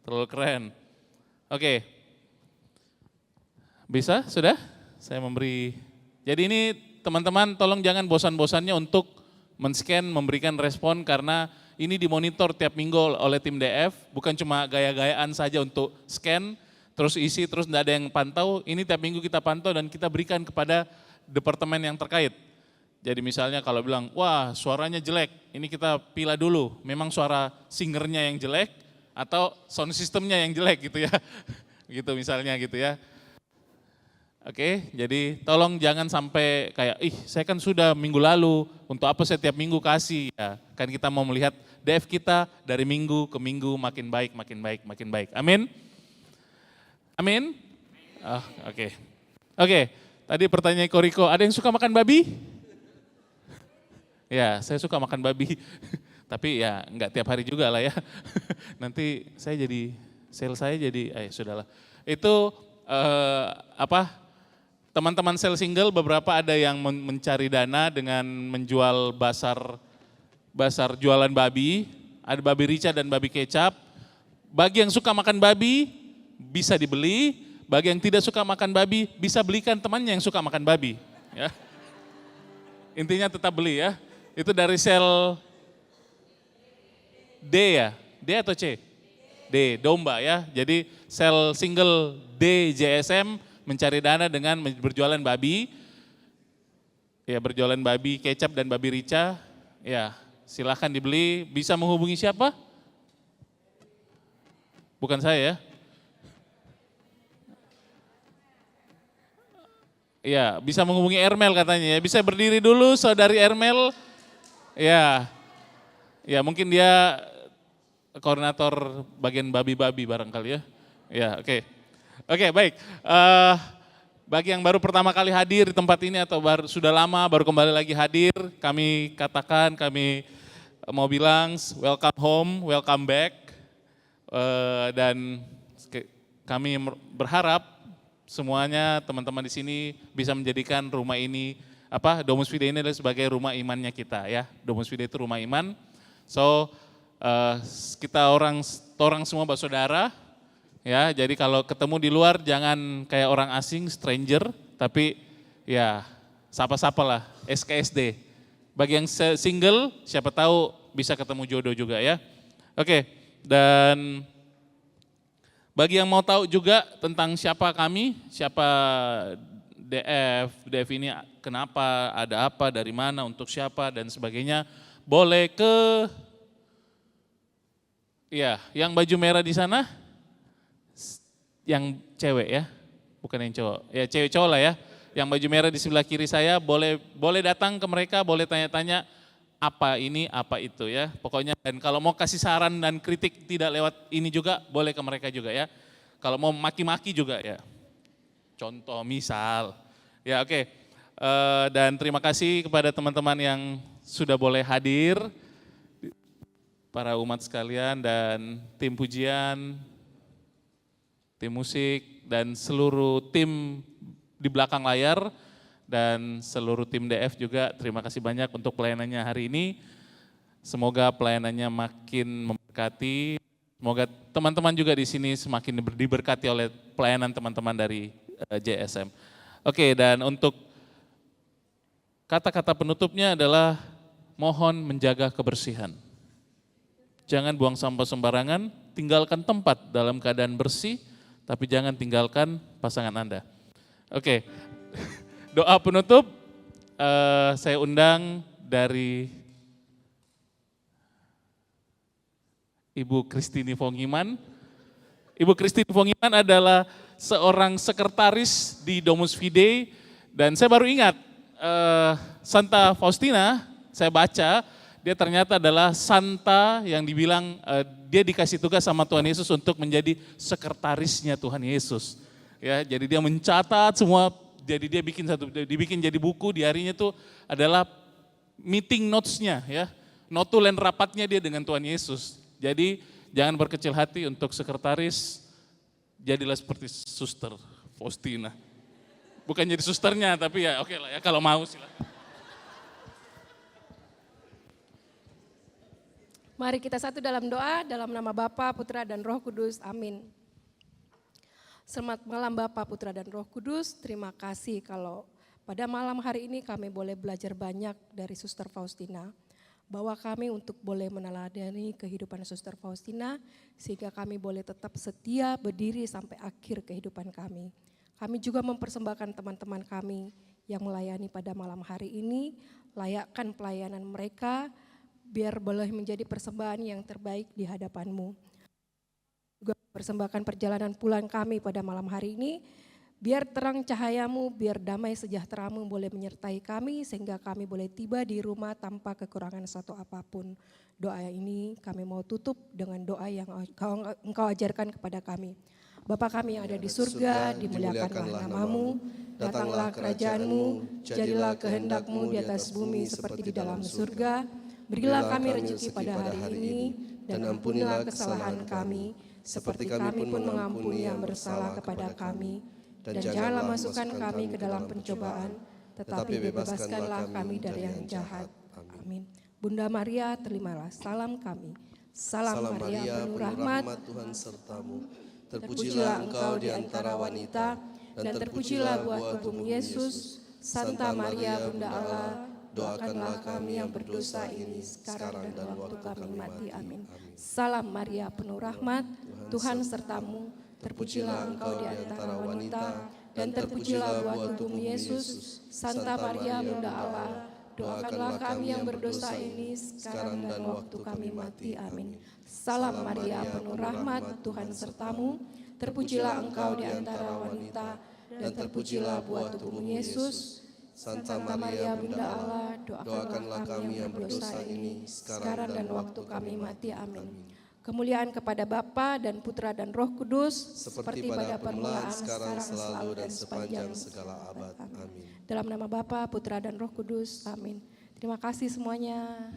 terlalu keren. Oke, bisa? Sudah? Saya memberi. Jadi ini teman-teman tolong jangan bosan-bosannya untuk men-scan, memberikan respon, karena ini dimonitor tiap minggu oleh tim DF, bukan cuma gaya-gayaan saja untuk scan, terus isi, terus tidak ada yang pantau. Ini tiap minggu kita pantau dan kita berikan kepada departemen yang terkait. Jadi misalnya kalau bilang, wah suaranya jelek, ini kita pilih dulu, memang suara singernya yang jelek atau sound systemnya yang jelek gitu ya. Gitu misalnya gitu ya. Oke, jadi tolong jangan sampai kayak, saya kan sudah minggu lalu, untuk apa saya tiap minggu kasih ya. Kan kita mau melihat DF kita dari minggu ke minggu makin baik, makin baik, makin baik. Amin? Amin? Oh, oke. Oke, tadi pertanyaan Koriko, ada yang suka makan babi? Ya, saya suka makan babi. Tapi ya enggak tiap hari juga lah ya. Nanti saya jadi, sales saya jadi, sudahlah. Itu teman-teman sel single beberapa ada yang mencari dana dengan menjual basar jualan babi, ada babi rica dan babi kecap. Bagi yang suka makan babi bisa dibeli, bagi yang tidak suka makan babi bisa belikan temannya yang suka makan babi. Ya. Intinya tetap beli ya. Itu dari sel D ya, D atau C? D, domba ya. Jadi sel single D JSM mencari dana dengan berjualan babi, ya berjualan babi kecap dan babi rica, ya silahkan dibeli. Bisa menghubungi siapa? Bukan saya ya. Ya bisa menghubungi Ermel katanya ya. Bisa berdiri dulu saudari Ermel. Ya, ya mungkin dia koordinator bagian babi-babi barangkali ya. Ya oke. Oke, baik. Bagi yang baru pertama kali hadir di tempat ini atau sudah lama baru kembali lagi hadir, kami katakan, kami mau bilang welcome home, welcome back. Dan kami berharap semuanya teman-teman di sini bisa menjadikan rumah ini, Domus Fide ini adalah sebagai rumah imannya kita ya. Domus Fide itu rumah iman. So kita orang semua bersaudara. Ya, jadi kalau ketemu di luar jangan kayak orang asing, stranger, tapi ya sapa-sapa lah, SKSD. Bagi yang single, siapa tahu bisa ketemu jodoh juga ya. Oke, dan bagi yang mau tahu juga tentang siapa kami, siapa DF ini kenapa, ada apa, dari mana, untuk siapa dan sebagainya, boleh ke, ya yang baju merah di sana. Yang cewek ya, bukan yang cowok. Ya cewek cowok lah ya. Yang baju merah di sebelah kiri saya boleh datang ke mereka, boleh tanya-tanya apa ini, apa itu ya. Pokoknya dan kalau mau kasih saran dan kritik tidak lewat ini juga boleh ke mereka juga ya. Kalau mau maki-maki juga ya. Contoh misal. Ya oke. Dan terima kasih kepada teman-teman yang sudah boleh hadir. Para umat sekalian dan tim pujian, tim musik, dan seluruh tim di belakang layar, dan seluruh tim DF juga terima kasih banyak untuk pelayanannya hari ini. Semoga pelayanannya makin memberkati, semoga teman-teman juga di sini semakin diberkati oleh pelayanan teman-teman dari JSM. Oke, dan untuk kata-kata penutupnya adalah mohon menjaga kebersihan. Jangan buang sampah sembarangan, tinggalkan tempat dalam keadaan bersih, tapi jangan tinggalkan pasangan Anda. Oke, doa penutup saya undang dari Ibu Kristini Fongiman. Ibu Kristini Fongiman adalah seorang sekretaris di Domus Fide, dan saya baru ingat Santa Faustina, saya baca, dia ternyata adalah santa yang dibilang dia dikasih tugas sama Tuhan Yesus untuk menjadi sekretarisnya Tuhan Yesus. Ya, jadi dia mencatat semua Jadi dia dibikin jadi buku, diarinya tuh adalah meeting notes-nya ya. Notulen rapatnya dia dengan Tuhan Yesus. Jadi jangan berkecil hati untuk sekretaris, jadilah seperti Suster Faustina. Bukan jadi susternya, tapi ya oke lah ya kalau mau silakan. Mari kita satu dalam doa, dalam nama Bapa, Putra, dan Roh Kudus. Amin. Selamat malam Bapa, Putra, dan Roh Kudus. Terima kasih kalau pada malam hari ini kami boleh belajar banyak dari Suster Faustina. Bawa kami untuk boleh meneladani kehidupan Suster Faustina, sehingga kami boleh tetap setia berdiri sampai akhir kehidupan kami. Kami juga mempersembahkan teman-teman kami yang melayani pada malam hari ini, layakkan pelayanan mereka, biar boleh menjadi persembahan yang terbaik di hadapan-Mu. Juga persembahkan perjalanan pulang kami pada malam hari ini, biar terang cahaya-Mu, biar damai sejahtera-Mu boleh menyertai kami, sehingga kami boleh tiba di rumah tanpa kekurangan satu apapun. Doa ini kami mau tutup dengan doa yang Engkau ajarkan kepada kami. Bapa kami yang ada di surga, dimuliakanlah nama-Mu, datanglah kerajaan-Mu, jadilah kehendak-Mu di atas bumi seperti di dalam surga. Berilah kami rezeki pada hari ini, dan ampunilah kesalahan kami, seperti kami pun mengampuni yang bersalah kepada kami. Dan janganlah masukkan kami ke dalam pencobaan, tetapi bebaskanlah kami dari yang jahat. Amin. Bunda Maria, terimalah salam kami. Salam Maria, penuh rahmat, Tuhan sertamu. terpujilah Engkau di antara wanita, dan terpujilah buah tubuhmu Yesus. Santa Maria, Bunda Allah, doakanlah kami yang berdosa ini sekarang dan waktu kami mati. Amin. Salam Maria, penuh rahmat, Tuhan sertamu. Terpujilah Engkau di antara wanita, dan terpujilah buah tubuhmu Yesus. Santa Maria, Bunda Allah, doakanlah kami yang berdosa ini sekarang dan waktu kami mati. Amin. Salam Maria, penuh rahmat, Tuhan sertamu. Terpujilah Engkau di antara wanita, dan terpujilah buah tubuhmu Yesus. Santa Maria, Bunda Allah, doakanlah kami yang berdosa ini sekarang dan waktu kami mati. Amin. Kemuliaan kepada Bapa dan Putra dan Roh Kudus, seperti pada permulaan, sekarang, selalu, dan sepanjang segala abad. Amin. Dalam nama Bapa, Putra, dan Roh Kudus. Amin. Terima kasih semuanya.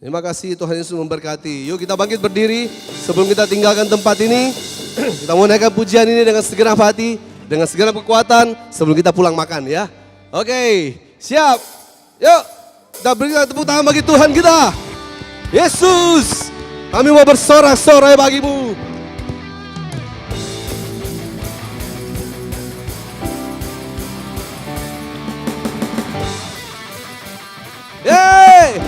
Terima kasih, Tuhan Yesus memberkati. Yuk kita bangkit berdiri sebelum kita tinggalkan tempat ini. Kita mau naikkan pujian ini dengan segenap hati, dengan segenap kekuatan sebelum kita pulang makan ya. Oke, siap. Yuk, kita berikan tepuk tangan bagi Tuhan kita. Yesus, kami mau bersorak-sorai bagimu. Yeay.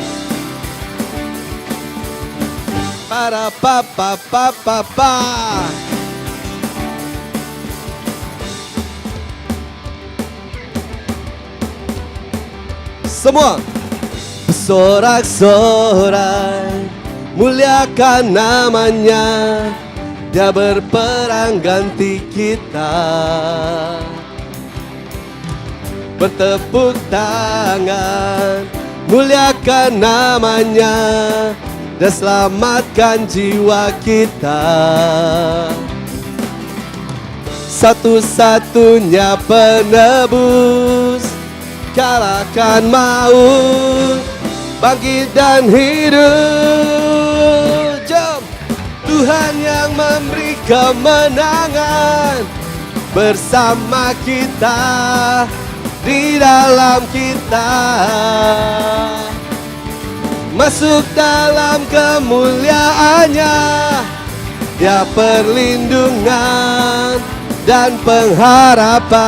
Para pa pa pa pa pa. Semua bersorak-sorai, muliakan namanya, dia berperang ganti kita. Bertepuk tangan, muliakan namanya, dan selamatkan jiwa kita. Satu-satunya penebus, kalahkan maut, bangkit dan hidup. Jom, Tuhan yang memberi kemenangan bersama kita, di dalam kita. Masuk dalam kemuliaannya, dia perlindungan dan pengharapan.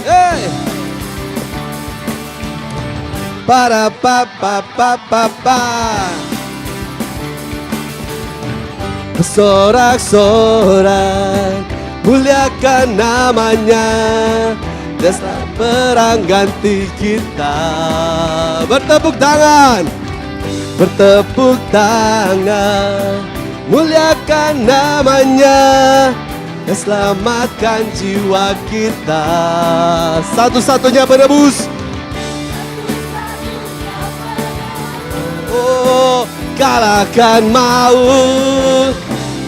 Hey! Para pa pa pa pa pa. Bersorak-sorai, muliakan namanya, dan perang ganti kita. Bertepuk tangan, bertepuk tangan, muliakan namanya, dan selamatkan jiwa kita. Satu-satunya penebus. Oh, kalahkan maut,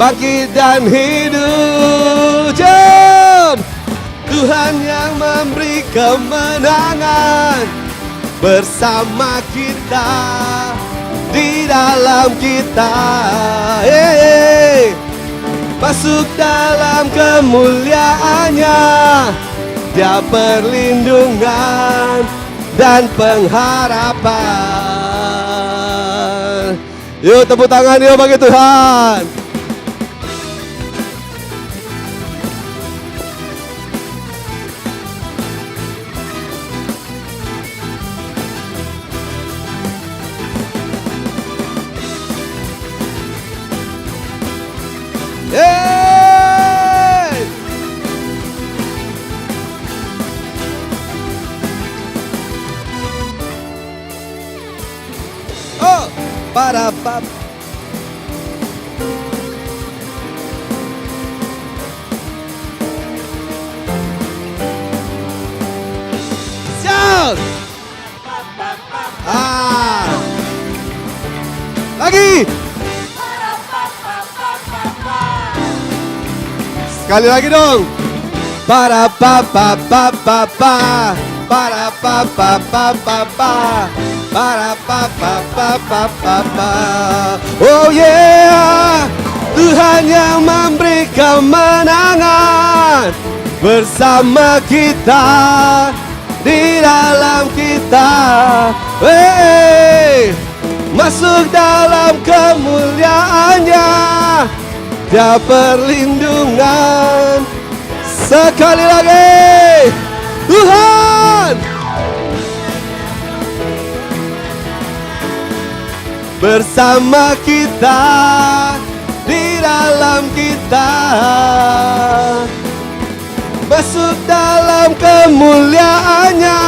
bangkit dan hidup. Jom, Tuhan yang memberi kemenangan bersama kita, di dalam kita. Masuk dalam kemuliaannya, Dia perlindungan dan pengharapan. Yuk tepuk tangan yuk bagi Tuhan. Yeay! Oh, para pap. Siap. Lagi. Sekali lagi dong. Para pa pa pa pa pa. Para pa pa pa pa pa. Para pa pa pa pa pa pa. Oh yeah. Tuhan yang memberi kemenangan bersama kita, di dalam kita. Hey, masuk dalam kemuliaannya, Dia perlindungan. Sekali lagi, Tuhan bersama kita, di dalam kita. Masuk dalam kemuliaannya,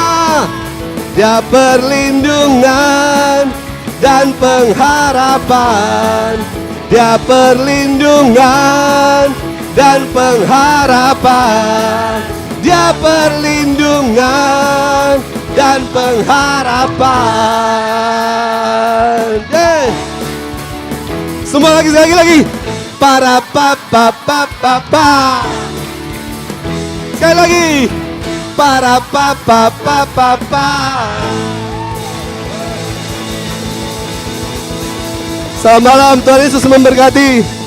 Dia perlindungan dan pengharapan. Dia perlindungan dan pengharapan. Dia perlindungan dan pengharapan. Semua lagi, sekali lagi. Para pa pa pa pa pa. Sekali lagi. Para pa pa pa pa pa. Selamat malam, Tuhan Yesus memberkati.